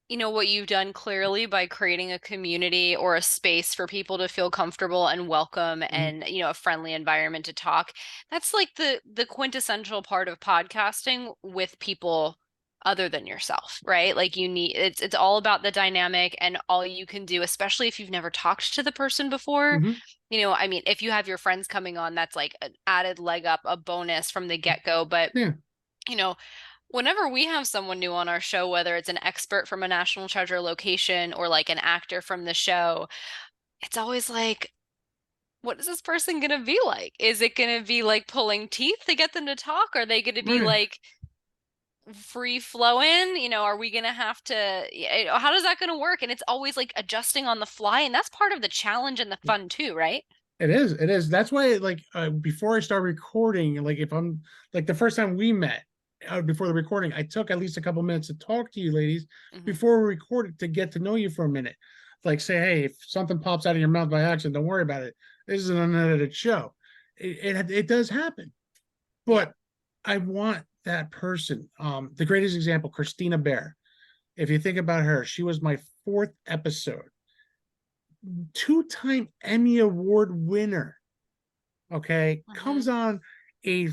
Speaker 2: what you've done clearly by creating a community or a space for people to feel comfortable and welcome, and a friendly environment to talk. That's like the quintessential part of podcasting with people other than yourself, right? Like it's all about the dynamic, and all you can do, especially if you've never talked to the person before. If you have your friends coming on, that's like an added leg up, a bonus from the get-go. But whenever we have someone new on our show, whether it's an expert from a National Treasure location or like an actor from the show, it's always like, what is this person going to be like? Is it going to be like pulling teeth to get them to talk? Are they going to be like free flowing? Are we going to have to, how does that going to work? And it's always like adjusting on the fly. And that's part of the challenge and the fun too, right?
Speaker 1: It is. That's why, like, before I start recording, like, if I'm like the first time we met, before the recording, I took at least a couple minutes to talk to you ladies
Speaker 2: Mhm.
Speaker 1: before we recorded to get to know you for a minute. Like say, hey, if something pops out of your mouth by accident, don't worry about it. This is an unedited show. It does happen. But I want that person. The greatest example, Christina Bear. If you think about her, she was my 4th episode. 2-time Emmy Award winner. Okay. Comes on a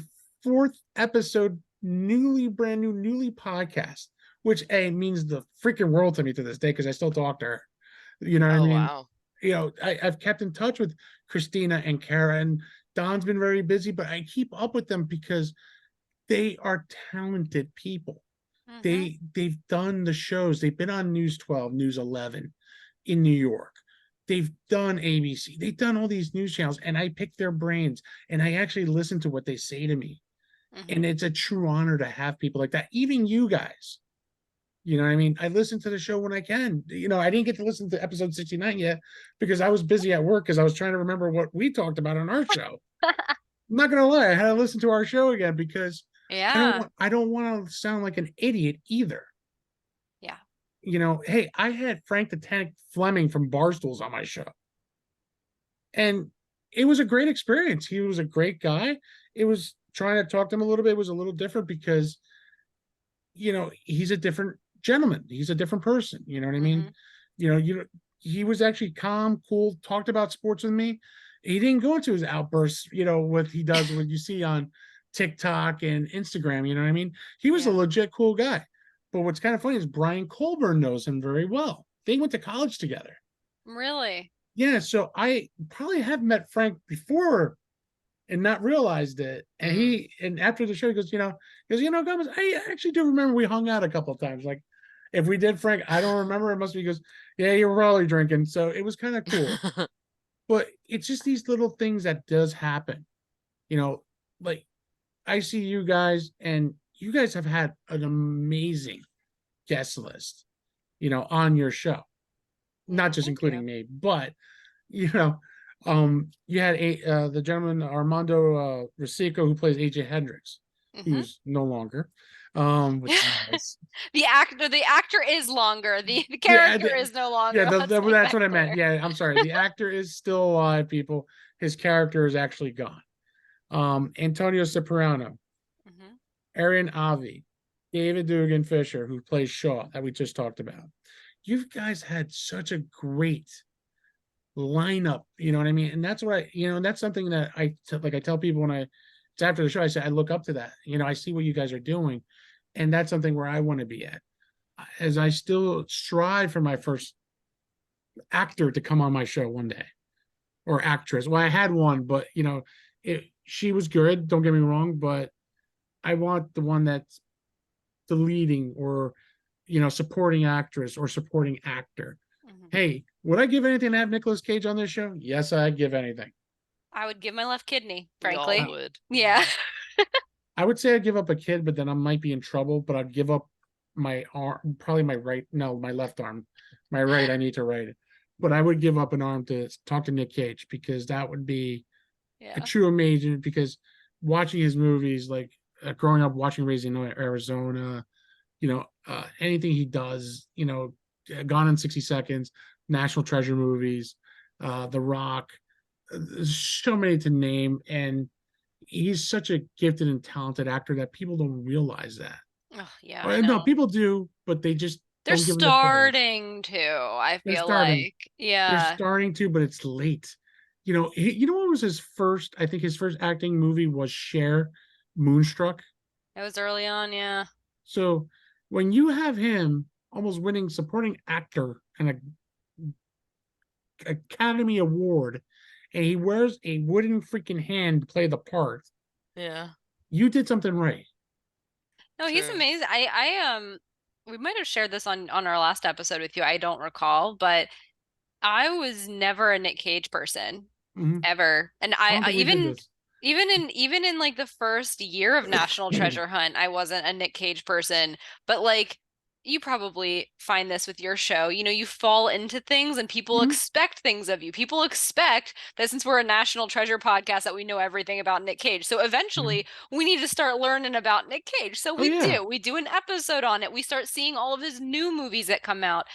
Speaker 1: 4th episode, brand new podcast, which means the freaking world to me to this day because I still talk to her. You know what I
Speaker 3: Oh
Speaker 1: mean?
Speaker 3: wow.
Speaker 1: I've kept in touch with Christina and Kara, and Don's been very busy, but I keep up with them because they are talented people. They've done the shows. They've been on News 12, News 11 in New York. They've done ABC. They've done all these news channels, and I pick their brains and I actually listen to what they say to me. And it's a true honor to have people like that. Even you guys. You know what I mean? I listen to the show when I can. I didn't get to listen to episode 69 yet because I was busy at work because I was trying to remember what we talked about on our show. I'm not gonna lie, I had to listen to our show again because
Speaker 2: Yeah.
Speaker 1: I don't want to sound like an idiot either.
Speaker 2: Yeah.
Speaker 1: Hey, I had Frank the Tank Fleming from Barstools on my show. And it was a great experience. He was a great guy. It was trying to talk to him a little bit. It was a little different because, he's a different gentleman. He's a different person. You know what I mean? He was actually calm, cool, talked about sports with me. He didn't go into his outbursts, what he does, what you see on TikTok and Instagram. You know what I mean? He was a legit cool guy. But what's kind of funny is Brian Colburn knows him very well. They went to college together.
Speaker 2: Really?
Speaker 1: Yeah, so I probably have met Frank before and not realized it. And after the show, he goes, Gomez, I actually do remember we hung out a couple of times. Like, if we did, Frank, I don't remember. It must be. He goes, yeah, you were probably drinking. So it was kind of cool. But it's just these little things that does happen. Like I see you guys, and you guys have had an amazing guest list, on your show. Not just including me, but you had the gentleman Armando Rosico who plays AJ Hendricks, who's no longer, which is nice.
Speaker 2: The actor is longer. The character is no longer.
Speaker 1: Yeah, that's what I meant. Yeah, I'm sorry. The actor is still alive, people. His character is actually gone. Antonio Cipriano, Arian Avi, David Dugan Fisher, who plays Shaw, that we just talked about. You guys had such a great lineup, you know what I mean? And that's what that's something that I tell people when it's after the show, I say I look up to that. I see what you guys are doing, and that's something where I want to be at. As I still strive for my first actor to come on my show one day, or actress. Well, I had one, but she was good. Don't get me wrong, but I want the one that's the leading or supporting actress or supporting actor. Hey, would I give anything to have Nicolas Cage on this show? Yes, I'd give anything.
Speaker 2: I would give my left kidney,
Speaker 3: We
Speaker 2: frankly.
Speaker 3: all would.
Speaker 2: Yeah.
Speaker 1: I would say I'd give up a kid, but then I might be in trouble. But I'd give up my arm, probably my left arm. My right, I need to write it. But I would give up an arm to talk to Nick Cage because that would be a true amazing. Because watching his movies, like growing up watching Raising Arizona, anything he does, Gone in 60 Seconds, National Treasure movies, The Rock, so many to name. And he's such a gifted and talented actor that people don't realize that.
Speaker 2: Oh, yeah.
Speaker 1: Well, no, people do, but they just
Speaker 2: they're
Speaker 1: don't give
Speaker 2: starting to. I feel like,
Speaker 1: they're starting to, but it's late. What was his first? I think his first acting movie was Cher, Moonstruck.
Speaker 2: It was early on, yeah.
Speaker 1: So when you have him almost winning supporting actor and an Academy Award, and he wears a wooden freaking hand to play the part.
Speaker 3: Yeah.
Speaker 1: You did something right.
Speaker 2: No, he's amazing. We might have shared this on our last episode with you. I don't recall, but I was never a Nick Cage person ever. And I even in like the first year of National Treasure Hunt, I wasn't a Nick Cage person, but like you probably find this with your show. You know, you fall into things and people
Speaker 1: Mhm.
Speaker 2: expect things of you. People expect that since we're a National Treasure podcast that we know everything about Nick Cage. So eventually we need to start learning about Nick Cage. So
Speaker 1: Oh yeah.
Speaker 2: we do an episode on it. We start seeing all of his new movies that come out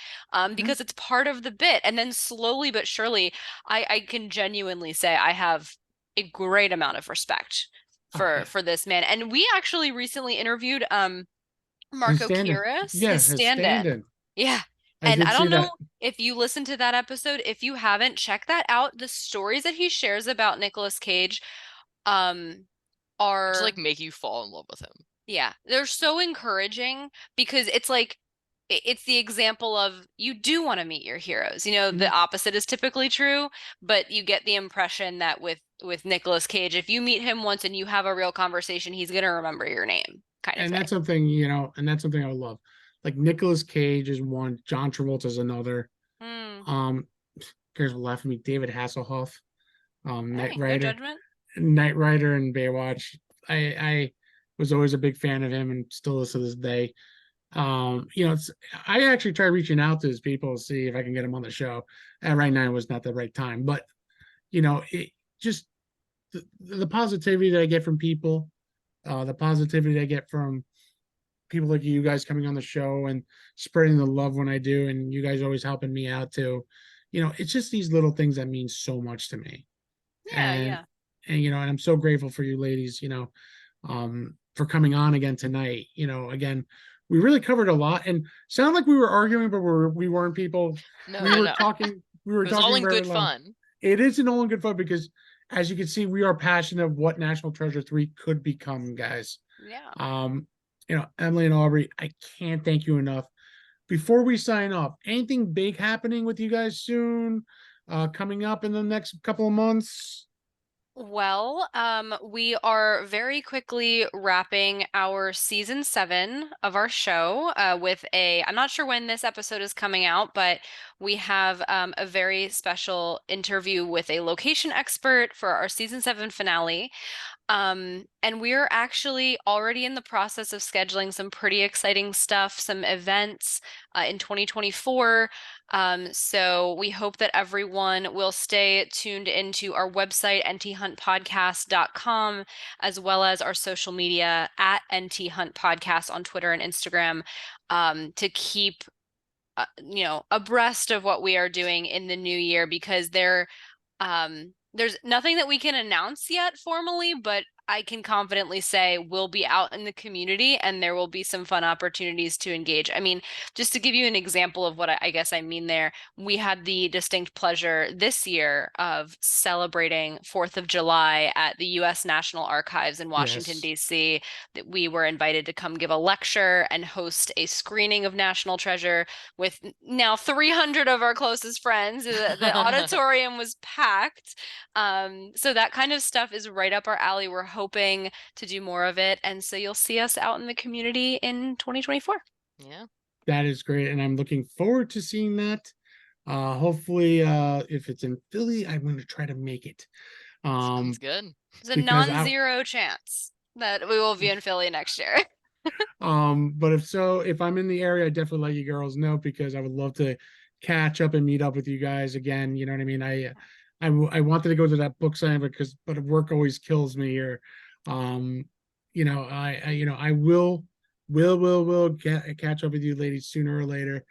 Speaker 2: because it's part of the bit. And then slowly but surely, I can genuinely say I have a great amount of respect
Speaker 1: Oh yeah.
Speaker 2: for this man. And we actually recently interviewed
Speaker 1: His
Speaker 2: Marco
Speaker 1: stand-in.
Speaker 2: Kiris,
Speaker 1: Yeah,
Speaker 2: his
Speaker 1: his
Speaker 2: stand-in.
Speaker 1: stand-in.
Speaker 2: Yeah.
Speaker 1: I
Speaker 2: And
Speaker 1: did
Speaker 2: I
Speaker 1: see
Speaker 2: don't know
Speaker 1: that.
Speaker 2: if you listened to that episode. If you haven't, check that out. The stories that he shares about Nicolas Cage um
Speaker 3: Just
Speaker 2: are
Speaker 3: like make you fall in love with him.
Speaker 2: yeah, they're so encouraging because it's like it's the example of you do want to meet your heroes. You know, the opposite is typically true, but you get the impression that with Nicolas Cage, if you meet him once and you have a real conversation, he's gonna remember your name, kind of
Speaker 1: And
Speaker 2: thing.
Speaker 1: that's something, and that's something I would love. Like Nicolas Cage is one, John Travolta is another.
Speaker 2: Hmm.
Speaker 1: Um, guys will laugh at me. David Hasselhoff, Knight
Speaker 2: Hey, no
Speaker 1: Rider,
Speaker 2: judgment.
Speaker 1: Knight Rider, and Baywatch. I was always a big fan of him, and still is to this day. I actually try reaching out to his people to see if I can get him on the show. And right now was not the right time, but it just the positivity that I get from people, the positivity that I get from people like you guys coming on the show and spreading the love when I do, and you guys always helping me out too. It's just these little things that mean so much to me.
Speaker 2: Yeah,
Speaker 1: And
Speaker 2: yeah.
Speaker 1: and I'm so grateful for you ladies, for coming on again tonight. Again, we really covered a lot and sound like we were arguing, but we weren't people.
Speaker 3: No,
Speaker 1: We
Speaker 3: no,
Speaker 1: were
Speaker 3: no.
Speaker 1: talking,
Speaker 3: It was all in
Speaker 1: very
Speaker 3: good
Speaker 1: long.
Speaker 3: fun.
Speaker 1: It isn't all in good fun because as you can see, we are passionate of what National Treasure 3 could become, guys.
Speaker 2: Yeah.
Speaker 1: Emily and Aubrey, I can't thank you enough. Before we sign off, anything big happening with you guys soon? Coming up in the next couple of months?
Speaker 2: Well, we are very quickly wrapping our season 7 of our show with I'm not sure when this episode is coming out, but we have a very special interview with a location expert for our season 7 finale. And we're actually already in the process of scheduling some pretty exciting stuff, some events in 2024. So we hope that everyone will stay tuned into our website, NTHuntpodcast.com, as well as our social media at NTHuntpodcast on Twitter and Instagram, to keep abreast of what we are doing in the new year because there's nothing that we can announce yet formally, but I can confidently say we'll be out in the community and there will be some fun opportunities to engage. I mean, just to give you an example of what I guess I mean there, we had the distinct pleasure this year of celebrating 4th of July at the U.S. National Archives in Washington,
Speaker 1: Yes.
Speaker 2: D.C. That we were invited to come give a lecture and host a screening of National Treasure with now 300 of our closest friends. The auditorium was packed. So that kind of stuff is right up our alley. We're hoping to do more of it. And so you'll see us out in the community in 2024.
Speaker 3: Yeah.
Speaker 1: That is great. And I'm looking forward to seeing that. Hopefully, if it's in Philly, I'm going to try to make it.
Speaker 3: Sounds good.
Speaker 2: There's a
Speaker 1: Because
Speaker 2: non-zero chance that we will be in Philly next year.
Speaker 1: but if I'm in the area, I definitely let you girls know because I would love to catch up and meet up with you guys again. You know what I mean? I wanted to go to that book signing but work always kills me here. I will catch up with you ladies sooner or later.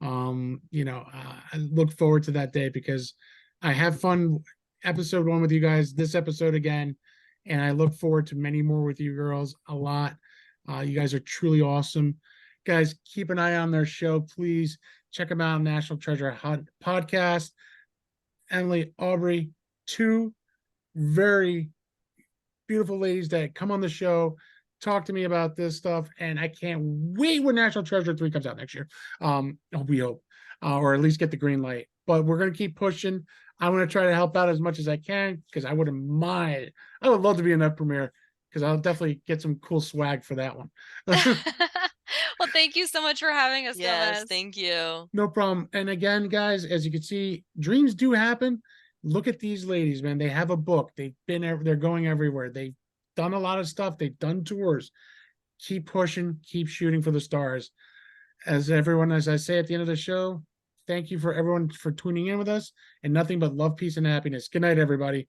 Speaker 1: I look forward to that day because I have fun episode 1 with you guys, this episode again, and I look forward to many more with you girls a lot. You guys are truly awesome. Guys, keep an eye on their show. Please check them out, National Treasure Hunt Podcast. Emily, Aubrey, 2 very beautiful ladies that come on the show, talk to me about this stuff, and I can't wait when National Treasure 3 comes out next year. We hope, or at least get the green light. But we're going to keep pushing. I'm going to try to help out as much as I can because I wouldn't mind. I would love to be in that premiere because I'll definitely get some cool swag for that one.
Speaker 2: Well, thank you so much for having us,
Speaker 3: Yes,
Speaker 2: Gomez.
Speaker 3: thank you.
Speaker 1: No problem. And again, guys, as you can see, dreams do happen. Look at these ladies, man. They have a book. They're going everywhere. They've done a lot of stuff. They've done tours. Keep pushing, keep shooting for the stars. As everyone, as I say at the end of the show, thank you for everyone for tuning in with us, and nothing but love, peace, and happiness. Good night, everybody.